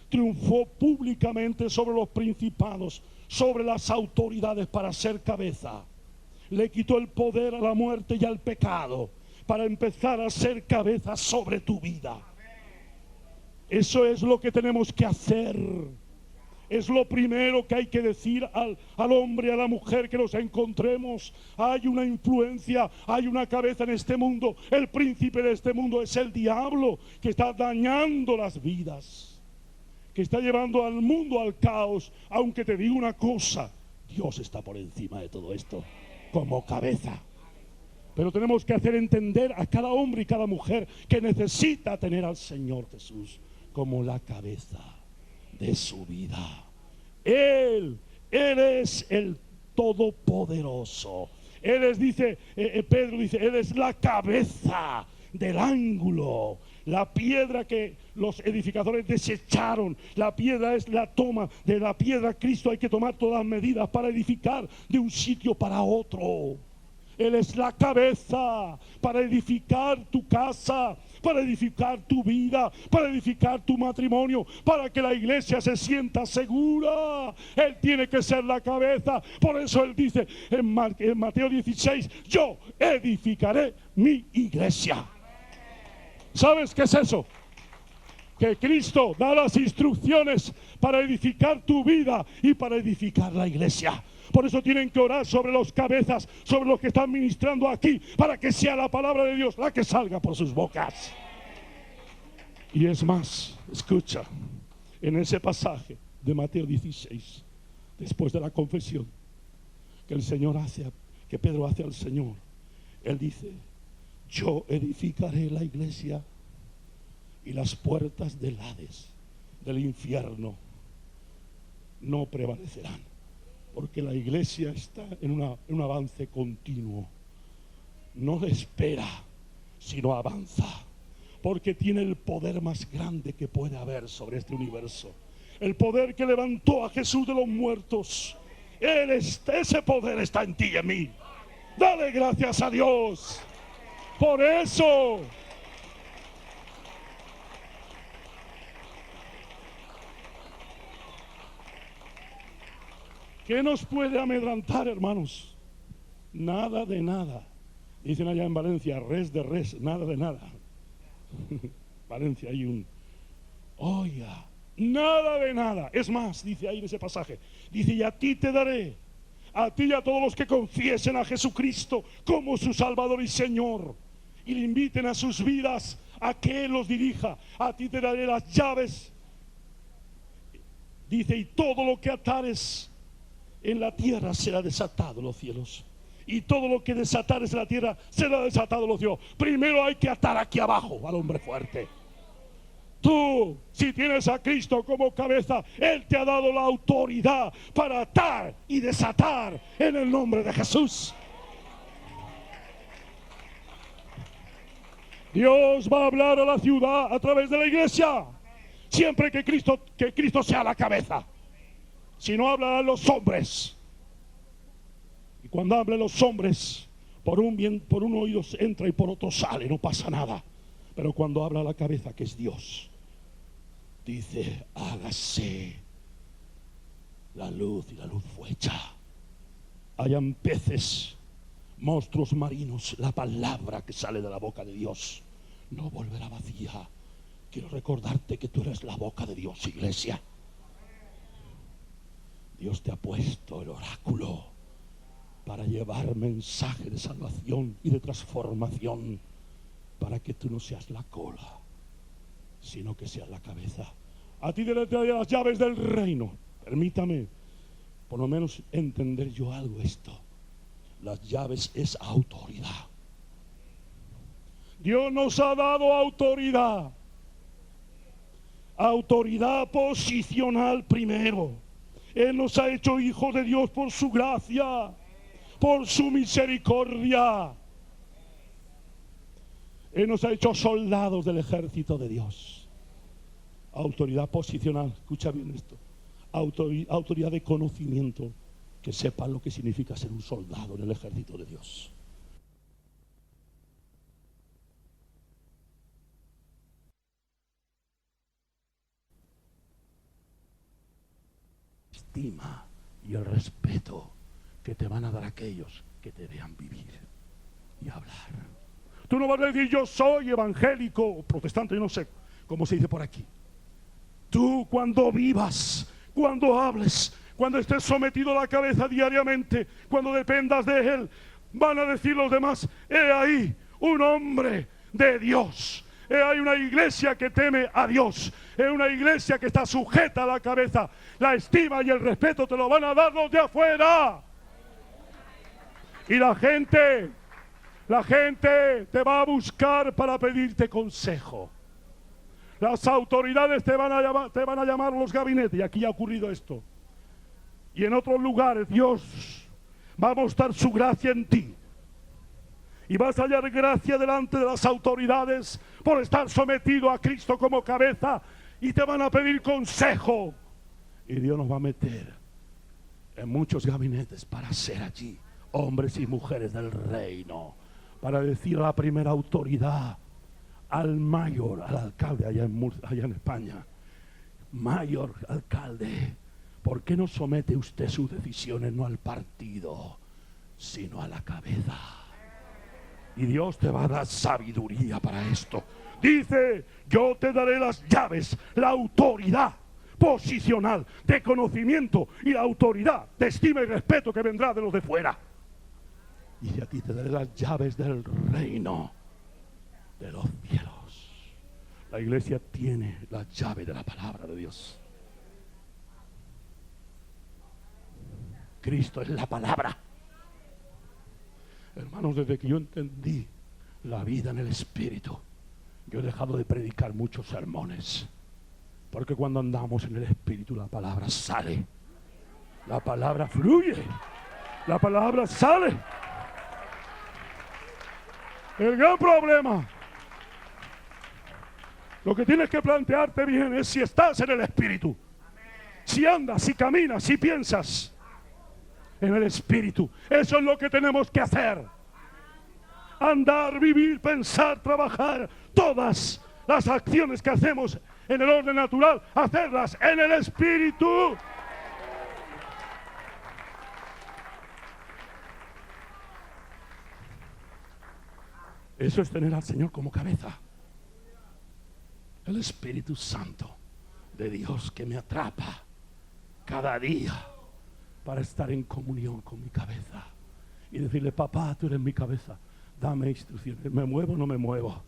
triunfó públicamente sobre los principados, sobre las autoridades para ser cabeza. Le quitó el poder a la muerte y al pecado para empezar a ser cabeza sobre tu vida. Eso es lo que tenemos que hacer. Es lo primero que hay que decir al hombre y a la mujer que nos encontremos. Hay una influencia, hay una cabeza en este mundo. El príncipe de este mundo es el diablo, que está dañando las vidas, que está llevando al mundo al caos. Aunque te digo una cosa: Dios está por encima de todo esto como cabeza. Pero tenemos que hacer entender a cada hombre y cada mujer que necesita tener al Señor Jesús como la cabeza de su vida. Él es el Todopoderoso. Él es, dice Pedro, dice: Él es la cabeza del ángulo, la piedra que los edificadores desecharon. La piedra es la toma de la piedra. Cristo hay que tomar todas las medidas para edificar de un sitio para otro. Él es la cabeza para edificar tu casa, para edificar tu vida, para edificar tu matrimonio, para que la iglesia se sienta segura. Él tiene que ser la cabeza. Por eso Él dice en Mateo 16: yo edificaré mi iglesia. ¿Sabes qué es eso? Que Cristo da las instrucciones para edificar tu vida y para edificar la iglesia. Por eso tienen que orar sobre los cabezas, sobre los que están ministrando aquí, para que sea la palabra de Dios la que salga por sus bocas. Y es más, escucha, en ese pasaje de Mateo 16, después de la confesión que el Señor hace, que Pedro hace al Señor, Él dice: yo edificaré la iglesia y las puertas del Hades, del infierno, no prevalecerán. Porque la iglesia está en un avance continuo. No espera sino avanza, porque tiene el poder más grande que puede haber sobre este universo. El poder que levantó a Jesús de los muertos. Ese poder está en ti y en mí. Dale gracias a Dios por eso. ¿Qué nos puede amedrantar, hermanos? Nada de nada. Dicen allá en Valencia, res de res, nada de nada. Valencia hay un... Oiga, nada de nada. Es más, dice ahí en ese pasaje, dice, y a ti te daré, a ti y a todos los que confiesen a Jesucristo como su Salvador y Señor, y le inviten a sus vidas a que Él los dirija. A ti te daré las llaves. Dice, y todo lo que atares en la tierra será desatado en los cielos, y todo lo que desatares en la tierra será desatado en los cielos. Primero hay que atar aquí abajo al hombre fuerte. Tú, si tienes a Cristo como cabeza, Él te ha dado la autoridad para atar y desatar en el nombre de Jesús. Dios va a hablar a la ciudad a través de la iglesia, siempre que Cristo sea la cabeza. Si no, hablarán los hombres. Y cuando hablen los hombres, por un oído entra y por otro sale, no pasa nada. Pero cuando habla la cabeza, que es Dios, dice, hágase la luz, y la luz fue hecha. Hayan peces, monstruos marinos, la palabra que sale de la boca de Dios no volverá vacía. Quiero recordarte que tú eres la boca de Dios, iglesia. Dios te ha puesto el oráculo para llevar mensaje de salvación y de transformación, para que tú no seas la cola, sino que seas la cabeza. A ti te daré las llaves del reino. Permítame, por lo menos, entender yo algo esto. Las llaves es autoridad. Dios nos ha dado autoridad. Autoridad posicional primero. Él nos ha hecho hijos de Dios por su gracia, por su misericordia. Él nos ha hecho soldados del ejército de Dios. Autoridad posicional, escucha bien esto. Autoridad de conocimiento, que sepan lo que significa ser un soldado en el ejército de Dios. Estima y el respeto que te van a dar aquellos que te vean vivir y hablar. Tú no vas a decir, yo soy evangélico o protestante, yo no sé cómo se dice por aquí. Tú, cuando vivas, cuando hables, cuando estés sometido a la cabeza diariamente, cuando dependas de Él, van a decir los demás, he ahí un hombre de Dios. Hay una iglesia que teme a Dios. Es una iglesia que está sujeta a la cabeza. La estima y el respeto te lo van a dar los de afuera. Y la gente te va a buscar para pedirte consejo. Las autoridades te van a llamar los gabinetes. Y aquí ha ocurrido esto. Y en otros lugares Dios va a mostrar su gracia en ti. Y vas a hallar gracia delante de las autoridades por estar sometido a Cristo como cabeza, y te van a pedir consejo. Y Dios nos va a meter en muchos gabinetes para ser allí hombres y mujeres del reino, para decir a la primera autoridad, al mayor, al alcalde allá en España, mayor alcalde, ¿por qué no somete usted sus decisiones no al partido, sino a la cabeza? Y Dios te va a dar sabiduría para esto. Dice, yo te daré las llaves, la autoridad posicional, de conocimiento, y la autoridad de estima y respeto que vendrá de los de fuera. Y a ti te daré las llaves del reino de los cielos. La iglesia tiene la llave de la palabra de Dios. Cristo es la palabra. Hermanos, desde que yo entendí la vida en el Espíritu, yo he dejado de predicar muchos sermones, porque cuando andamos en el Espíritu la palabra sale, la palabra fluye, la palabra sale. El gran problema Lo que tienes que plantearte bien es si estás en el Espíritu. Si andas, si caminas, si piensas en el Espíritu. Eso es lo que tenemos que hacer. Andar, vivir, pensar, trabajar. Todas las acciones que hacemos en el orden natural, hacerlas en el Espíritu. Eso es tener al Señor como cabeza. El Espíritu Santo de Dios que me atrapa cada día para estar en comunión con mi cabeza y decirle: papá, tú eres mi cabeza, dame instrucciones. ¿Me muevo o no me muevo?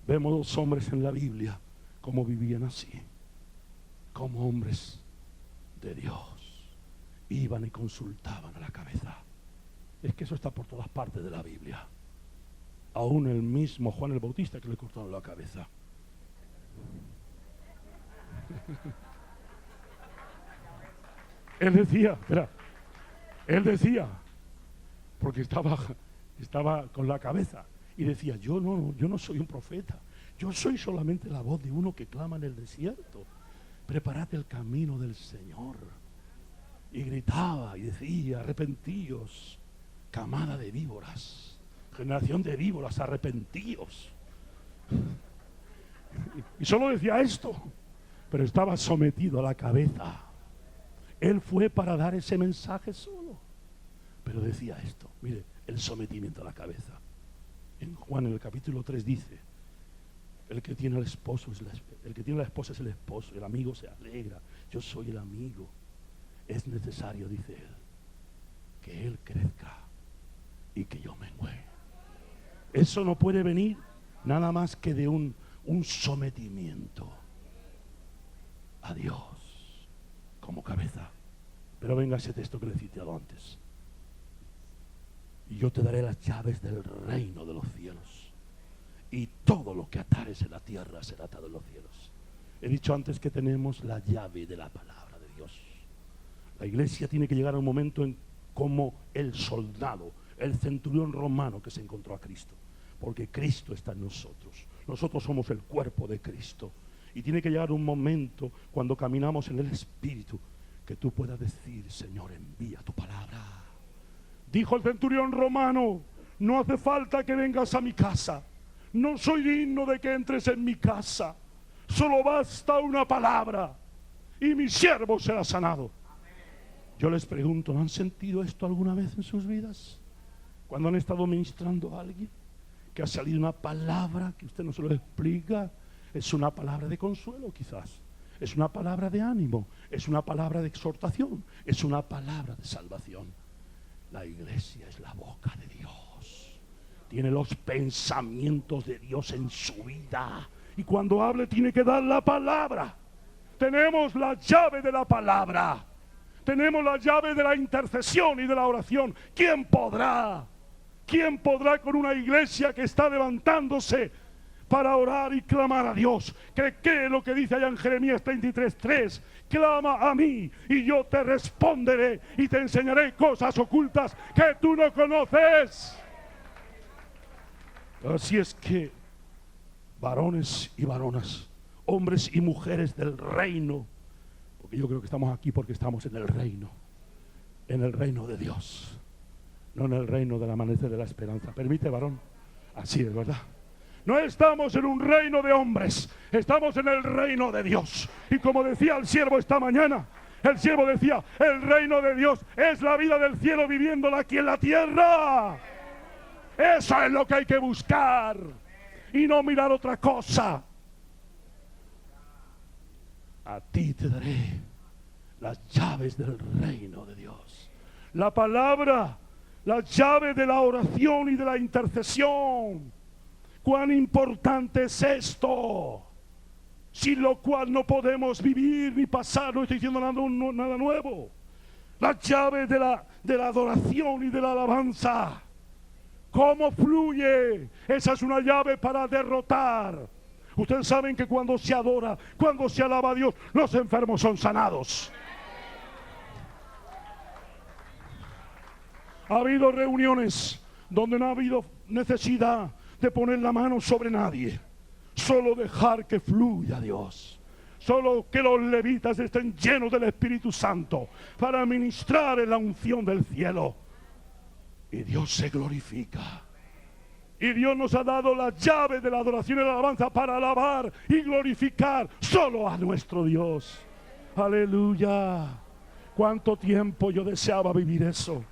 Vemos dos hombres en la Biblia cómo vivían así, como hombres de Dios. Iban y consultaban a la cabeza. Es que eso está por todas partes de la Biblia. Aún el mismo Juan el Bautista, que le cortaron la cabeza. Él decía, porque estaba con la cabeza, y decía: yo no soy un profeta, yo soy solamente la voz de uno que clama en el desierto, preparad el camino del Señor. Y gritaba y decía: arrepentíos, camada de víboras, generación de víboras, arrepentíos. Y solo decía esto, pero estaba sometido a la cabeza. Él fue para dar ese mensaje solo, pero decía esto. Mire, el sometimiento a la cabeza. En Juan, en el capítulo 3 dice: el que tiene al esposo el que tiene la esposa es el esposo, el amigo se alegra, yo soy el amigo. Es necesario, dice él, que él crezca y que yo mengue. Eso no puede venir nada más que de un sometimiento a Dios como cabeza. Pero venga ese texto que le he citado antes: y yo te daré las llaves del reino de los cielos, y todo lo que atares en la tierra será atado en los cielos. He dicho antes que tenemos la llave de la palabra de Dios. La iglesia tiene que llegar a un momento en como el soldado, el centurión romano que se encontró a Cristo, porque Cristo está en nosotros. Nosotros somos el cuerpo de Cristo. Y tiene que llegar un momento cuando caminamos en el Espíritu que tú puedas decir: Señor, envía tu palabra. Dijo el centurión romano: no hace falta que vengas a mi casa, no soy digno de que entres en mi casa, solo basta una palabra y mi siervo será sanado. Yo les pregunto: ¿no han sentido esto alguna vez en sus vidas? Cuando han estado ministrando a alguien, que ha salido una palabra que usted no se lo explica. Es una palabra de consuelo, quizás. Es una palabra de ánimo. Es una palabra de exhortación. Es una palabra de salvación. La iglesia es la boca de Dios. Tiene los pensamientos de Dios en su vida. Y cuando hable tiene que dar la palabra. Tenemos la llave de la palabra. Tenemos la llave de la intercesión y de la oración. ¿Quién podrá? ¿Quién podrá con una iglesia que está levantándose para orar y clamar a Dios? Que cree lo que dice allá en Jeremías 33:3: clama a mí y yo te responderé y te enseñaré cosas ocultas que tú no conoces. Así es que, varones y varonas, hombres y mujeres del reino, porque yo creo que estamos aquí porque estamos en el reino de Dios, no en el reino del amanecer de la esperanza. ¿Permite, varón? Así es, ¿verdad? No estamos en un reino de hombres, estamos en el reino de Dios. Y como decía el siervo esta mañana, el siervo decía: el reino de Dios es la vida del cielo viviéndola aquí en la tierra. Eso es lo que hay que buscar y no mirar otra cosa. A ti te daré las llaves del reino de Dios. La palabra, la llave de la oración y de la intercesión. ¿Cuán importante es esto? Sin lo cual no podemos vivir ni pasar. No estoy diciendo nada nuevo. La llave de la adoración y de la alabanza. ¿Cómo fluye? Esa es una llave para derrotar. Ustedes saben que cuando se adora, cuando se alaba a Dios, los enfermos son sanados. Ha habido reuniones donde no ha habido necesidad de poner la mano sobre nadie. solo dejar que fluya Dios. Solo que los levitas estén llenos del Espíritu Santo para ministrar en la unción del cielo. Y Dios se glorifica. Y Dios nos ha dado la llave de la adoración y la alabanza para alabar y glorificar solo a nuestro Dios. Aleluya. Cuánto tiempo yo deseaba vivir eso.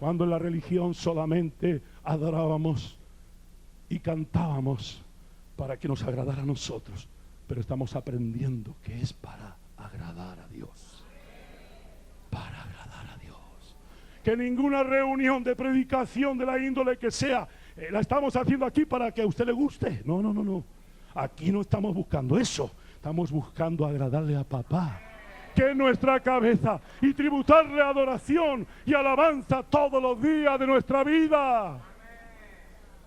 Cuando en la religión solamente adorábamos y cantábamos para que nos agradara a nosotros. Pero estamos aprendiendo que es para agradar a Dios. Para agradar a Dios. Que ninguna reunión de predicación de la índole que sea, la estamos haciendo aquí para que a usted le guste. No, no, no, no. Aquí no estamos buscando eso. Estamos buscando agradarle a papá, que es nuestra cabeza, y tributarle adoración y alabanza todos los días de nuestra vida.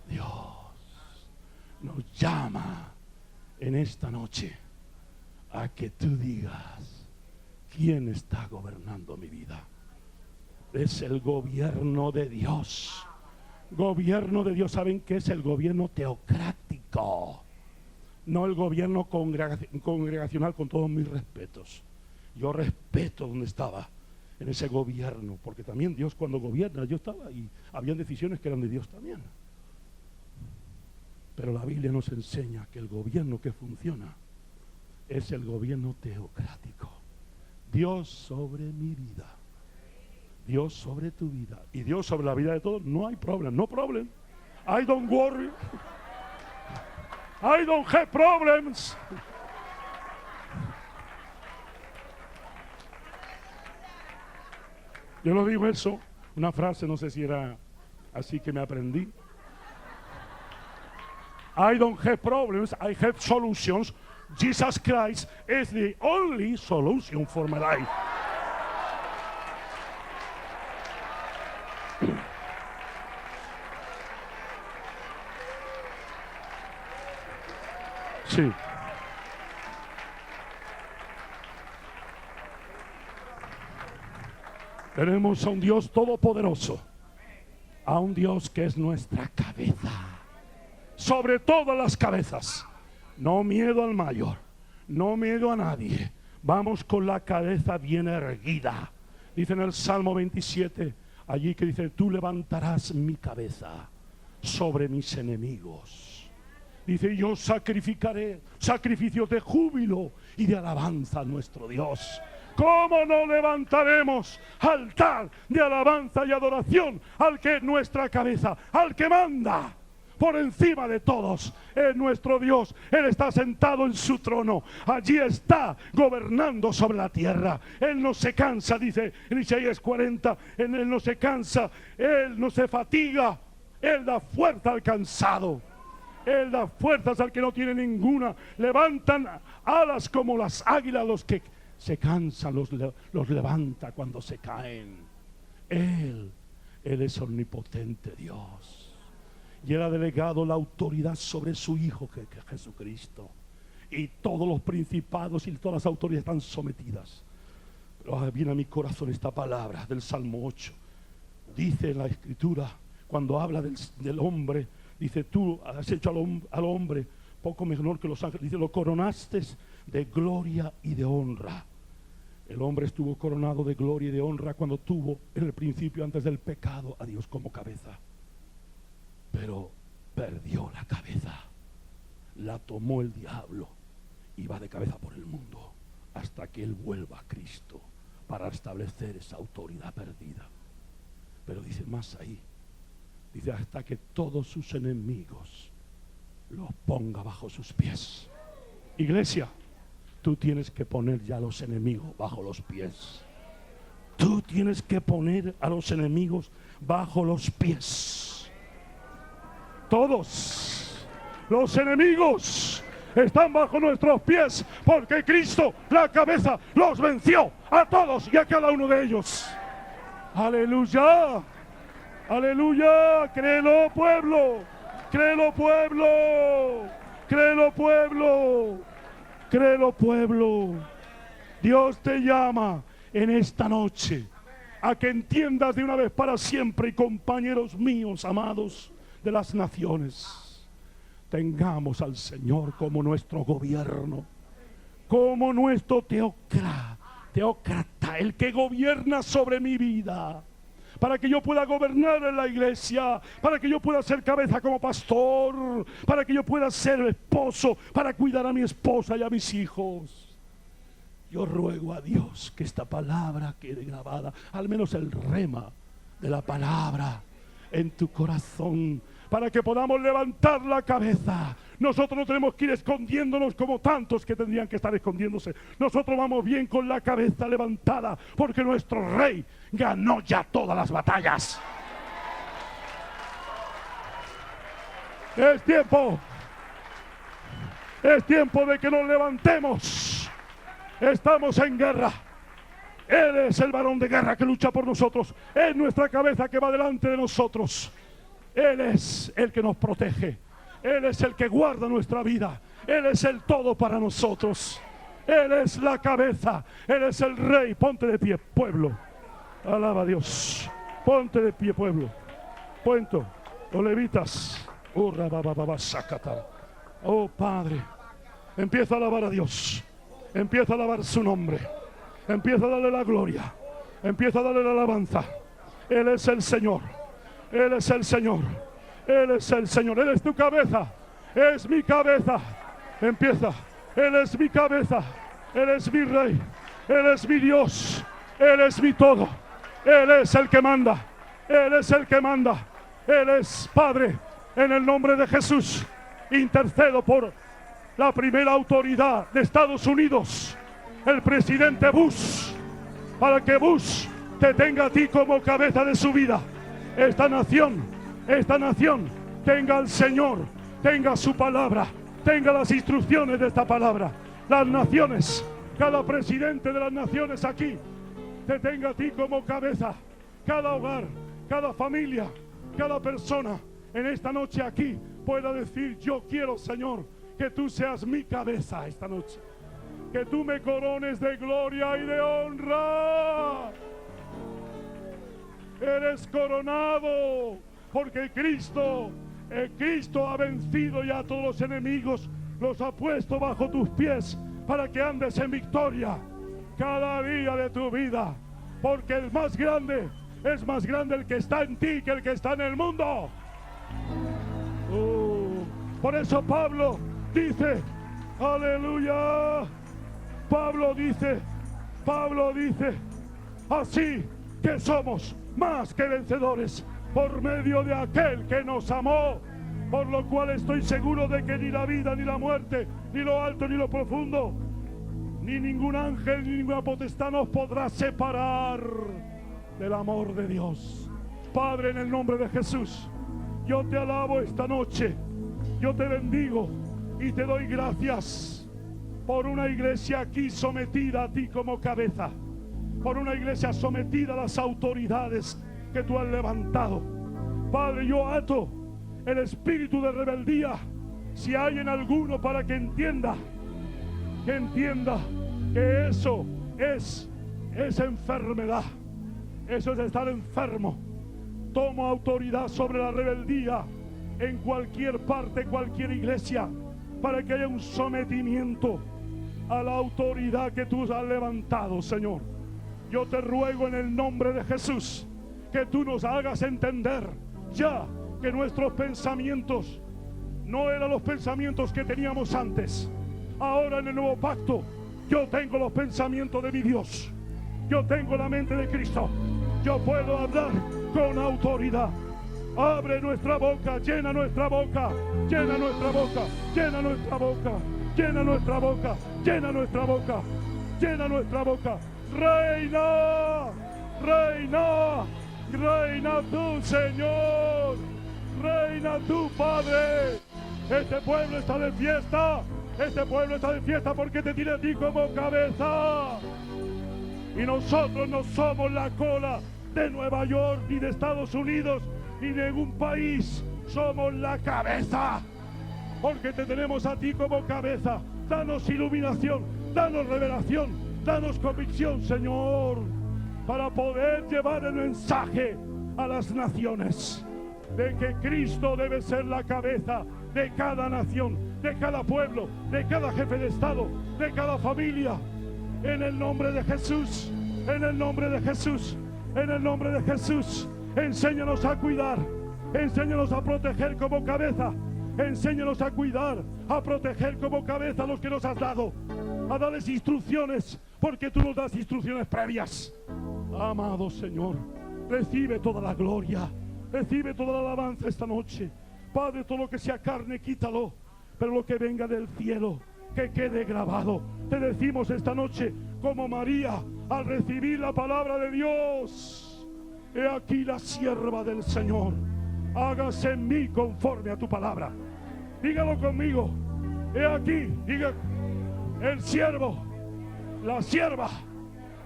Dios nos llama en esta noche a que tú digas: ¿quién está gobernando mi vida? Es el gobierno de Dios. Gobierno de Dios. ¿Saben qué es el gobierno teocrático? No el gobierno congregacional, con todos mis respetos. Yo respeto donde estaba, en ese gobierno, porque también Dios cuando gobierna, yo estaba y habían decisiones que eran de Dios también. Pero la Biblia nos enseña que el gobierno que funciona es el gobierno teocrático. Dios sobre mi vida, Dios sobre tu vida y Dios sobre la vida de todos. No hay problema, no problem. I don't worry. I don't have problems. Yo no digo eso, una frase, no sé si era así que me aprendí. I don't have problems, I have solutions. Jesus Christ is the only solution for my life. Sí. Tenemos a un Dios todopoderoso, a un Dios que es nuestra cabeza, sobre todas las cabezas. No miedo al mayor, no miedo a nadie. Vamos con la cabeza bien erguida. Dice en el Salmo 27, allí que dice: tú levantarás mi cabeza sobre mis enemigos. Dice: yo sacrificaré sacrificios de júbilo y de alabanza a nuestro Dios. ¿Cómo no levantaremos altar de alabanza y adoración al que es nuestra cabeza, al que manda por encima de todos? Es nuestro Dios. Él está sentado en su trono. Allí está gobernando sobre la tierra. Él no se cansa, dice en Isaías 40. Él no se cansa, Él no se fatiga. Él da fuerza al cansado. Él da fuerzas al que no tiene ninguna. Levantan alas como las águilas. Los que se cansan los levanta cuando se caen. Él es omnipotente Dios. Y Él ha delegado la autoridad sobre su Hijo, que es Jesucristo. Y todos los principados y todas las autoridades están sometidas. Pero viene a mi corazón esta palabra del Salmo 8. Dice en la Escritura, cuando habla del hombre, dice: tú has hecho al hombre poco menor que los ángeles. Dice: lo coronaste de gloria y de honra. El hombre estuvo coronado de gloria y de honra cuando tuvo en el principio, antes del pecado, a Dios como cabeza. Pero perdió la cabeza, la tomó el diablo y va de cabeza por el mundo hasta que Él vuelva a Cristo para establecer esa autoridad perdida. Pero dice más ahí, dice: hasta que todos sus enemigos los ponga bajo sus pies. Iglesia, tú tienes que poner ya a los enemigos bajo los pies. Tú tienes que poner a los enemigos bajo los pies. Todos los enemigos están bajo nuestros pies, porque Cristo, la cabeza, los venció a todos y a cada uno de ellos. Aleluya, aleluya. Créelo, pueblo, créelo, pueblo, créelo, pueblo, créelo, pueblo. Dios te llama en esta noche a que entiendas de una vez para siempre, y compañeros míos amados de las naciones, tengamos al Señor como nuestro gobierno, como nuestro teócrata, el que gobierna sobre mi vida, para que yo pueda gobernar en la iglesia, para que yo pueda ser cabeza como pastor, para que yo pueda ser esposo, para cuidar a mi esposa y a mis hijos. Yo ruego a Dios que esta palabra quede grabada, al menos el rema de la palabra en tu corazón, para que podamos levantar la cabeza. Nosotros no tenemos que ir escondiéndonos como tantos que tendrían que estar escondiéndose. Nosotros vamos bien con la cabeza levantada, porque nuestro rey ganó ya todas las batallas. Es tiempo de que nos levantemos. Estamos en guerra. Él es el varón de guerra que lucha por nosotros. Es nuestra cabeza que va delante de nosotros. Él es el que nos protege. Él es el que guarda nuestra vida. Él es el todo para nosotros. Él es la cabeza. Él es el rey. Ponte de pie, pueblo. Alaba a Dios. Ponte de pie, pueblo. Puento. Los levitas. Oh, Padre. Empieza a alabar a Dios. Empieza a alabar su nombre. Empieza a darle la gloria. Empieza a darle la alabanza. Él es el Señor. Él es el Señor. Él es el Señor. Él es tu cabeza. Es mi cabeza. Empieza. Él es mi cabeza. Él es mi rey. Él es mi Dios. Él es mi todo. Él es el que manda. Él es el que manda. Él es Padre. En el nombre de Jesús, intercedo por la primera autoridad de Estados Unidos, el presidente Bush, para que Bush te tenga a ti como cabeza de su vida. Esta nación tenga al Señor, tenga su palabra, tenga las instrucciones de esta palabra. Las naciones, cada presidente de las naciones aquí, te tenga a ti como cabeza. Cada hogar, cada familia, cada persona en esta noche aquí pueda decir: yo quiero, Señor, que tú seas mi cabeza esta noche. Que tú me corones de gloria y de honra. Eres coronado porque Cristo ha vencido ya a todos los enemigos, los ha puesto bajo tus pies para que andes en victoria cada día de tu vida, porque el más grande es más grande el que está en ti que el que está en el mundo. Por eso Pablo dice, aleluya, Pablo dice, así que somos más que vencedores por medio de aquel que nos amó, por lo cual estoy seguro de que ni la vida, ni la muerte, ni lo alto, ni lo profundo, ni ningún ángel, ni ninguna potestad nos podrá separar del amor de Dios. Padre, en el nombre de Jesús, yo te alabo esta noche, yo te bendigo y te doy gracias por una iglesia aquí sometida a ti como cabeza, por una iglesia sometida a las autoridades que tú has levantado. Padre, yo ato el espíritu de rebeldía, si hay en alguno, para que entienda que eso es enfermedad, eso es estar enfermo. Tomo autoridad sobre la rebeldía en cualquier parte, cualquier iglesia, para que haya un sometimiento a la autoridad que tú has levantado, Señor. Yo te ruego en el nombre de Jesús que tú nos hagas entender ya que nuestros pensamientos no eran los pensamientos que teníamos antes. Ahora en el nuevo pacto yo tengo los pensamientos de mi Dios. Yo tengo la mente de Cristo. Yo puedo hablar con autoridad. Abre nuestra boca, llena nuestra boca, llena nuestra boca, llena nuestra boca, llena nuestra boca, llena nuestra boca, llena nuestra boca. Reina, reina, reina tú, Señor, reina tú, Padre. Este pueblo está de fiesta, este pueblo está de fiesta porque te tiene a ti como cabeza. Y nosotros no somos la cola de Nueva York, ni de Estados Unidos, ni de ningún país. Somos la cabeza, porque te tenemos a ti como cabeza. Danos iluminación, danos revelación, danos convicción, Señor, para poder llevar el mensaje a las naciones de que Cristo debe ser la cabeza de cada nación, de cada pueblo, de cada jefe de Estado, de cada familia. En el nombre de Jesús, en el nombre de Jesús, en el nombre de Jesús. Enséñanos a cuidar, enséñanos a proteger como cabeza, enséñanos a cuidar, a proteger como cabeza a los que nos has dado, a darles instrucciones, porque tú nos das instrucciones previas. Amado Señor, recibe toda la gloria, recibe toda la alabanza esta noche. Padre, todo lo que sea carne, quítalo, pero lo que venga del cielo, que quede grabado. Te decimos esta noche, como María, al recibir la palabra de Dios: he aquí la sierva del Señor, hágase en mí conforme a tu palabra. Dígalo conmigo. He aquí, diga, el siervo, la sierva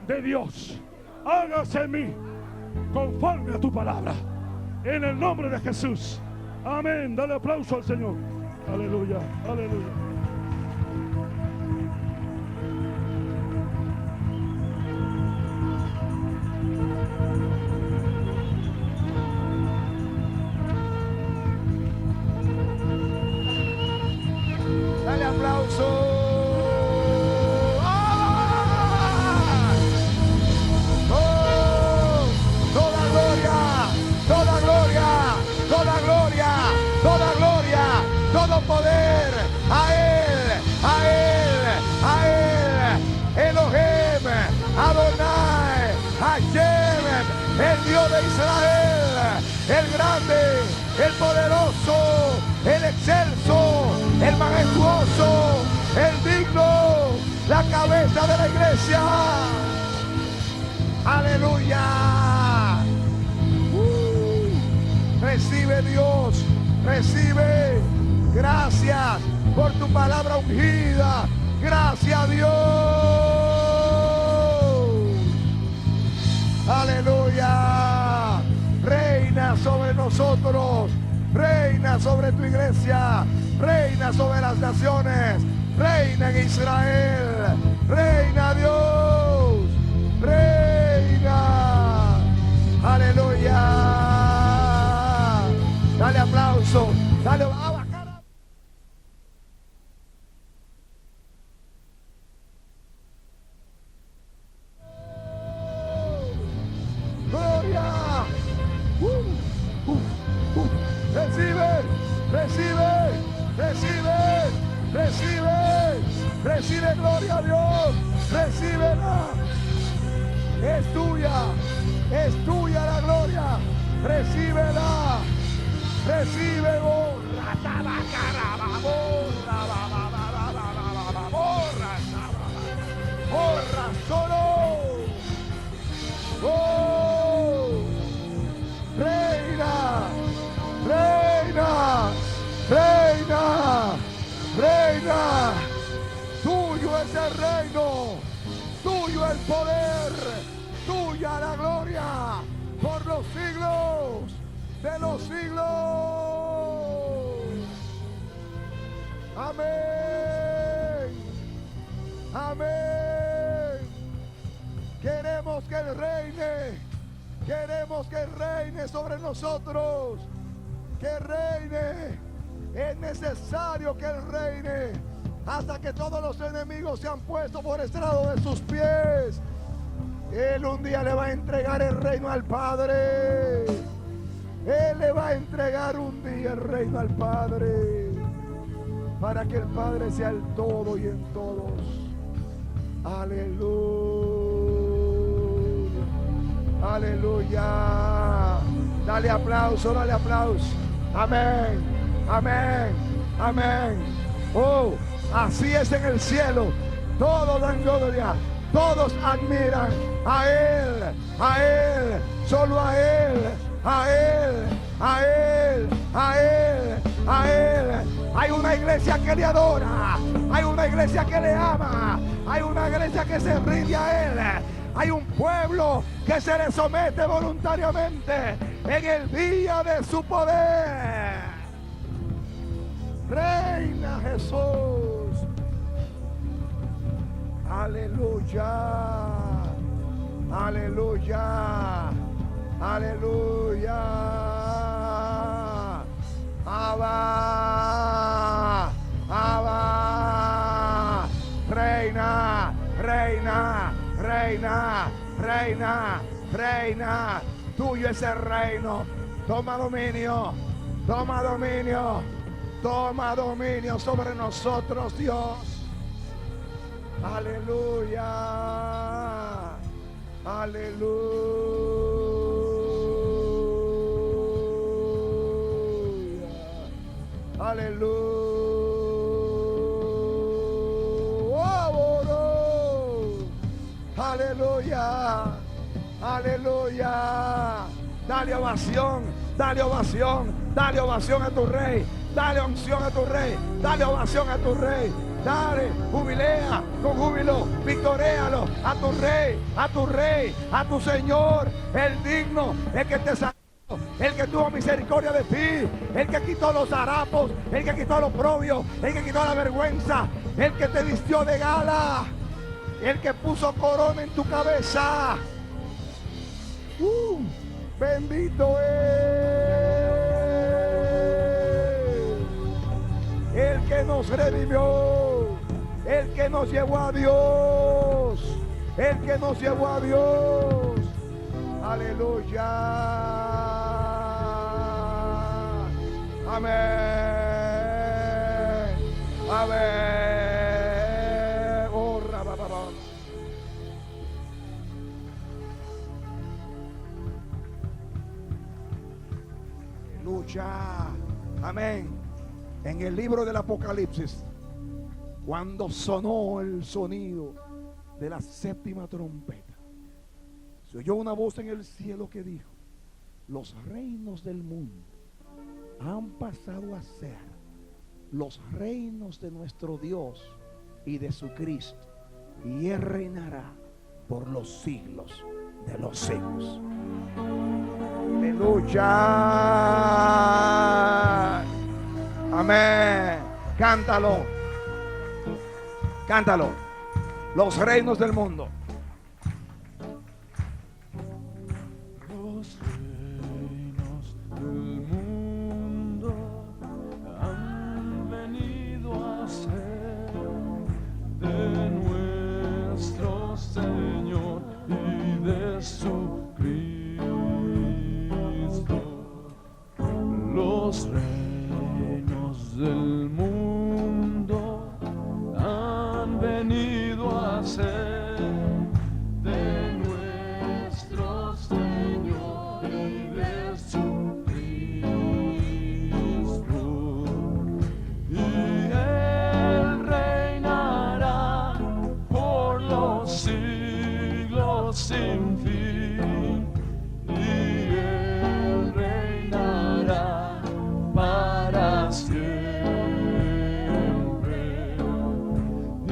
de Dios, hágase en mí conforme a tu palabra. En el nombre de Jesús. Amén. Dale aplauso al Señor. Aleluya, aleluya. Dale aplauso. Todo poder a Él, a Él, a Él, Elohim, Adonai, Hashem, el Dios de Israel, el grande, el poderoso, el excelso, el majestuoso, el digno, la cabeza de la iglesia. Aleluya. Recibe, Dios, recibe. Gracias por tu palabra ungida. Gracias, Dios. Aleluya. Reina sobre nosotros. Reina sobre tu iglesia. Reina sobre las naciones. Reina en Israel. Reina, Dios. Reina. Aleluya. Dale aplauso. Dale aplauso. Recibe gloria a Dios, recíbela. Es tuya la gloria, recíbela, recibe borra, tabacaraba, borra, solo. Oh, reina, reina, reina, reina. Tuyo es el reino, tuyo el poder, tuya la gloria, por los siglos de los siglos. Amén, amén. Queremos que Él reine, queremos que Él reine sobre nosotros, que reine. Es necesario que Él reine hasta que todos los enemigos se han puesto por estrado de sus pies. Él un día le va a entregar el reino al Padre. Él le va a entregar un día el reino al Padre, para que el Padre sea el todo y en todos. Aleluya, aleluya. Dale aplauso, dale aplauso. Amén, amén, amén. Oh, así es en el cielo. Todos dan gloria, todos admiran a Él, a Él, solo a Él, a Él, a Él, a Él, a Él. Hay una iglesia que le adora, hay una iglesia que le ama, hay una iglesia que se rinde a Él. Hay un pueblo que se le somete voluntariamente en el día de su poder. Reina Jesús. Aleluya. Aleluya. Aleluya. Abba. reina, reina, reina, reina. Tuyo es el reino. Toma dominio, toma dominio, toma dominio sobre nosotros, Dios. Aleluya, aleluya, aleluya. Aleluya, aleluya. Dale ovación, dale ovación, dale ovación a tu rey. Dale unción a tu rey, dale ovación a tu rey. Dale, jubilea con júbilo, victoréalo a tu rey, a tu rey, a tu Señor, el digno, el que te sacó, el que tuvo misericordia de ti, el que quitó los harapos, el que quitó los oprobios, el que quitó la vergüenza, el que te vistió de gala, el que puso corona en tu cabeza. Bendito es el que nos redimió, el que nos llevó a Dios, el que nos llevó a Dios. Aleluya. Amén. Amén. Oh, rabababa. Aleluya. Amén. En el libro del Apocalipsis, cuando sonó el sonido de la séptima trompeta, se oyó una voz en el cielo que dijo: los reinos del mundo han pasado a ser los reinos de nuestro Dios y de su Cristo, y Él reinará por los siglos de los siglos. Aleluya. Amén. Cántalo. Cántalo. Los reinos del mundo. Los reinos del mundo han venido a ser de nuestro Señor y de su Cristo. Los reinos del mundo han venido a ser de nuestro Señor y de su Cristo, y Él reinará por los siglos sin fin, y Él reinará para siempre. Y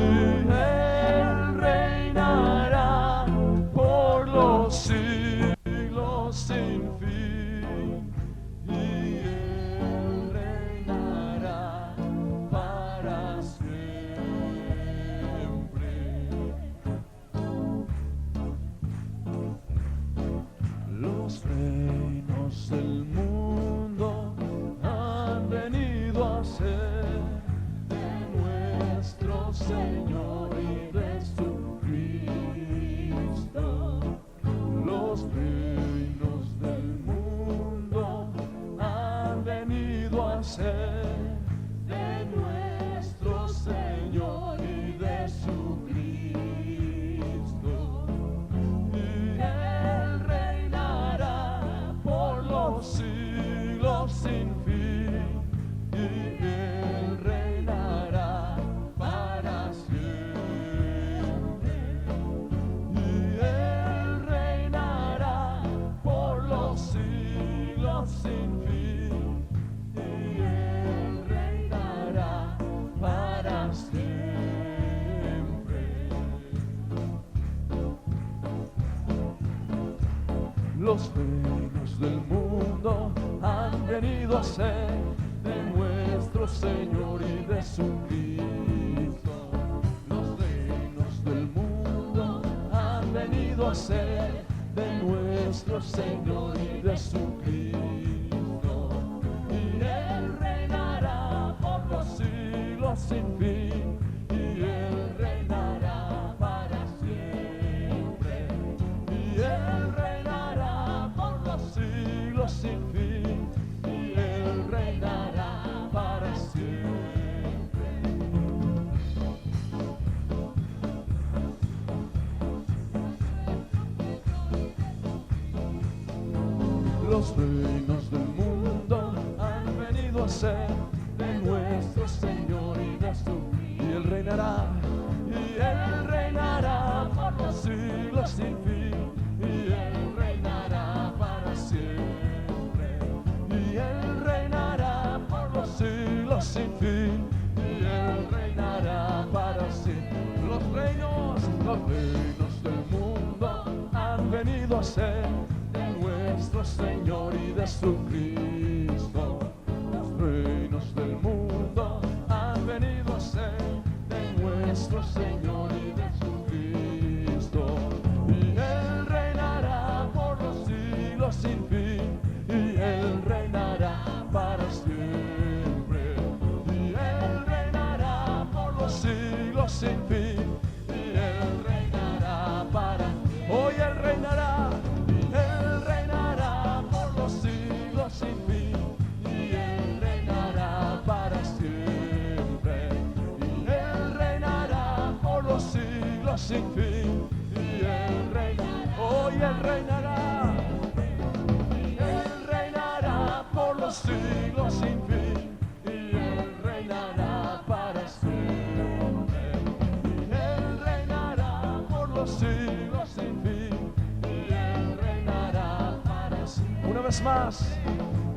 Él reinará por los siglos sin fin, y Él reinará para siempre. Los reinos del mundo han venido a ser de nuestro Señor y de su Cristo. Los reinos del mundo han venido a ser de nuestro Señor y de su Cristo, y Él reinará por los siglos sin fin, y Él reinará para siempre, y Él reinará por los siglos sin fin, y Él reinará para siempre. Los reinos del mundo han venido a ser de nuestro Señor y de su Cristo. Los reinos del mundo han venido a ser de nuestro Señor y de su Cristo, y Él reinará por los siglos sin fin, y Él reinará para Los reinos del mundo han venido a ser de nuestro Señor y de su. Y Él reinará por los siglos sin fin. Y Él reinará para siempre. Y Él reinará por los siglos sin fin. Y Él reinará para siempre. Los reinos del mundo han venido a ser de nuestro Señor y de su Cristo. Los reinos del mundo han venido a ser de nuestro Señor y de su Cristo. Y Él reinará por los siglos sin fin. Y Él reinará para siempre. Y Él reinará por los siglos sin fin. Y Él reinará para. Hoy Él reinará. Y Él reinará por los siglos sin fin. Y Él reinará para siempre. Y Él reinará por los siglos sin fin. Y Él reinará. Hoy Él reinará. Y Él reinará por los siglos sin fin. Y Él reinará para siempre. Y Él reinará por los siglos sin fin. Y Él reinará para siempre. Una vez más.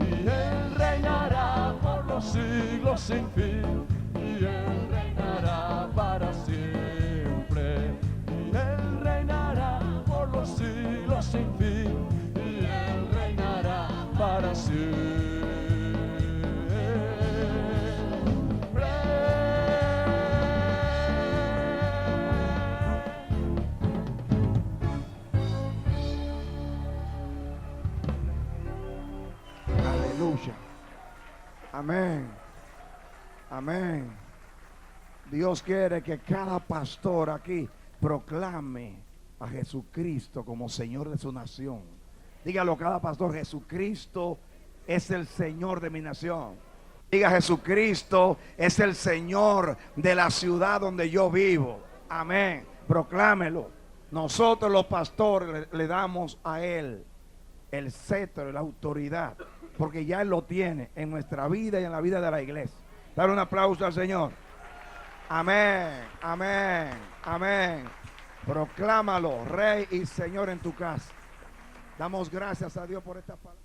Y Él reinará por los siglos sin fin. Y Él reinará para siempre. Y Él reinará por los siglos sin fin. Y Él reinará para siempre. Aleluya. Amén. Amén. Dios quiere que cada pastor aquí proclame a Jesucristo como Señor de su nación. Dígalo cada pastor: Jesucristo es el Señor de mi nación. Diga: Jesucristo es el Señor de la ciudad donde yo vivo. Amén. Proclámelo. Nosotros los pastores le damos a Él el cetro, la autoridad, porque ya Él lo tiene en nuestra vida y en la vida de la iglesia. Dar un aplauso al Señor. Amén, amén, amén. Proclámalo, Rey y Señor en tu casa. Damos gracias a Dios por esta palabra.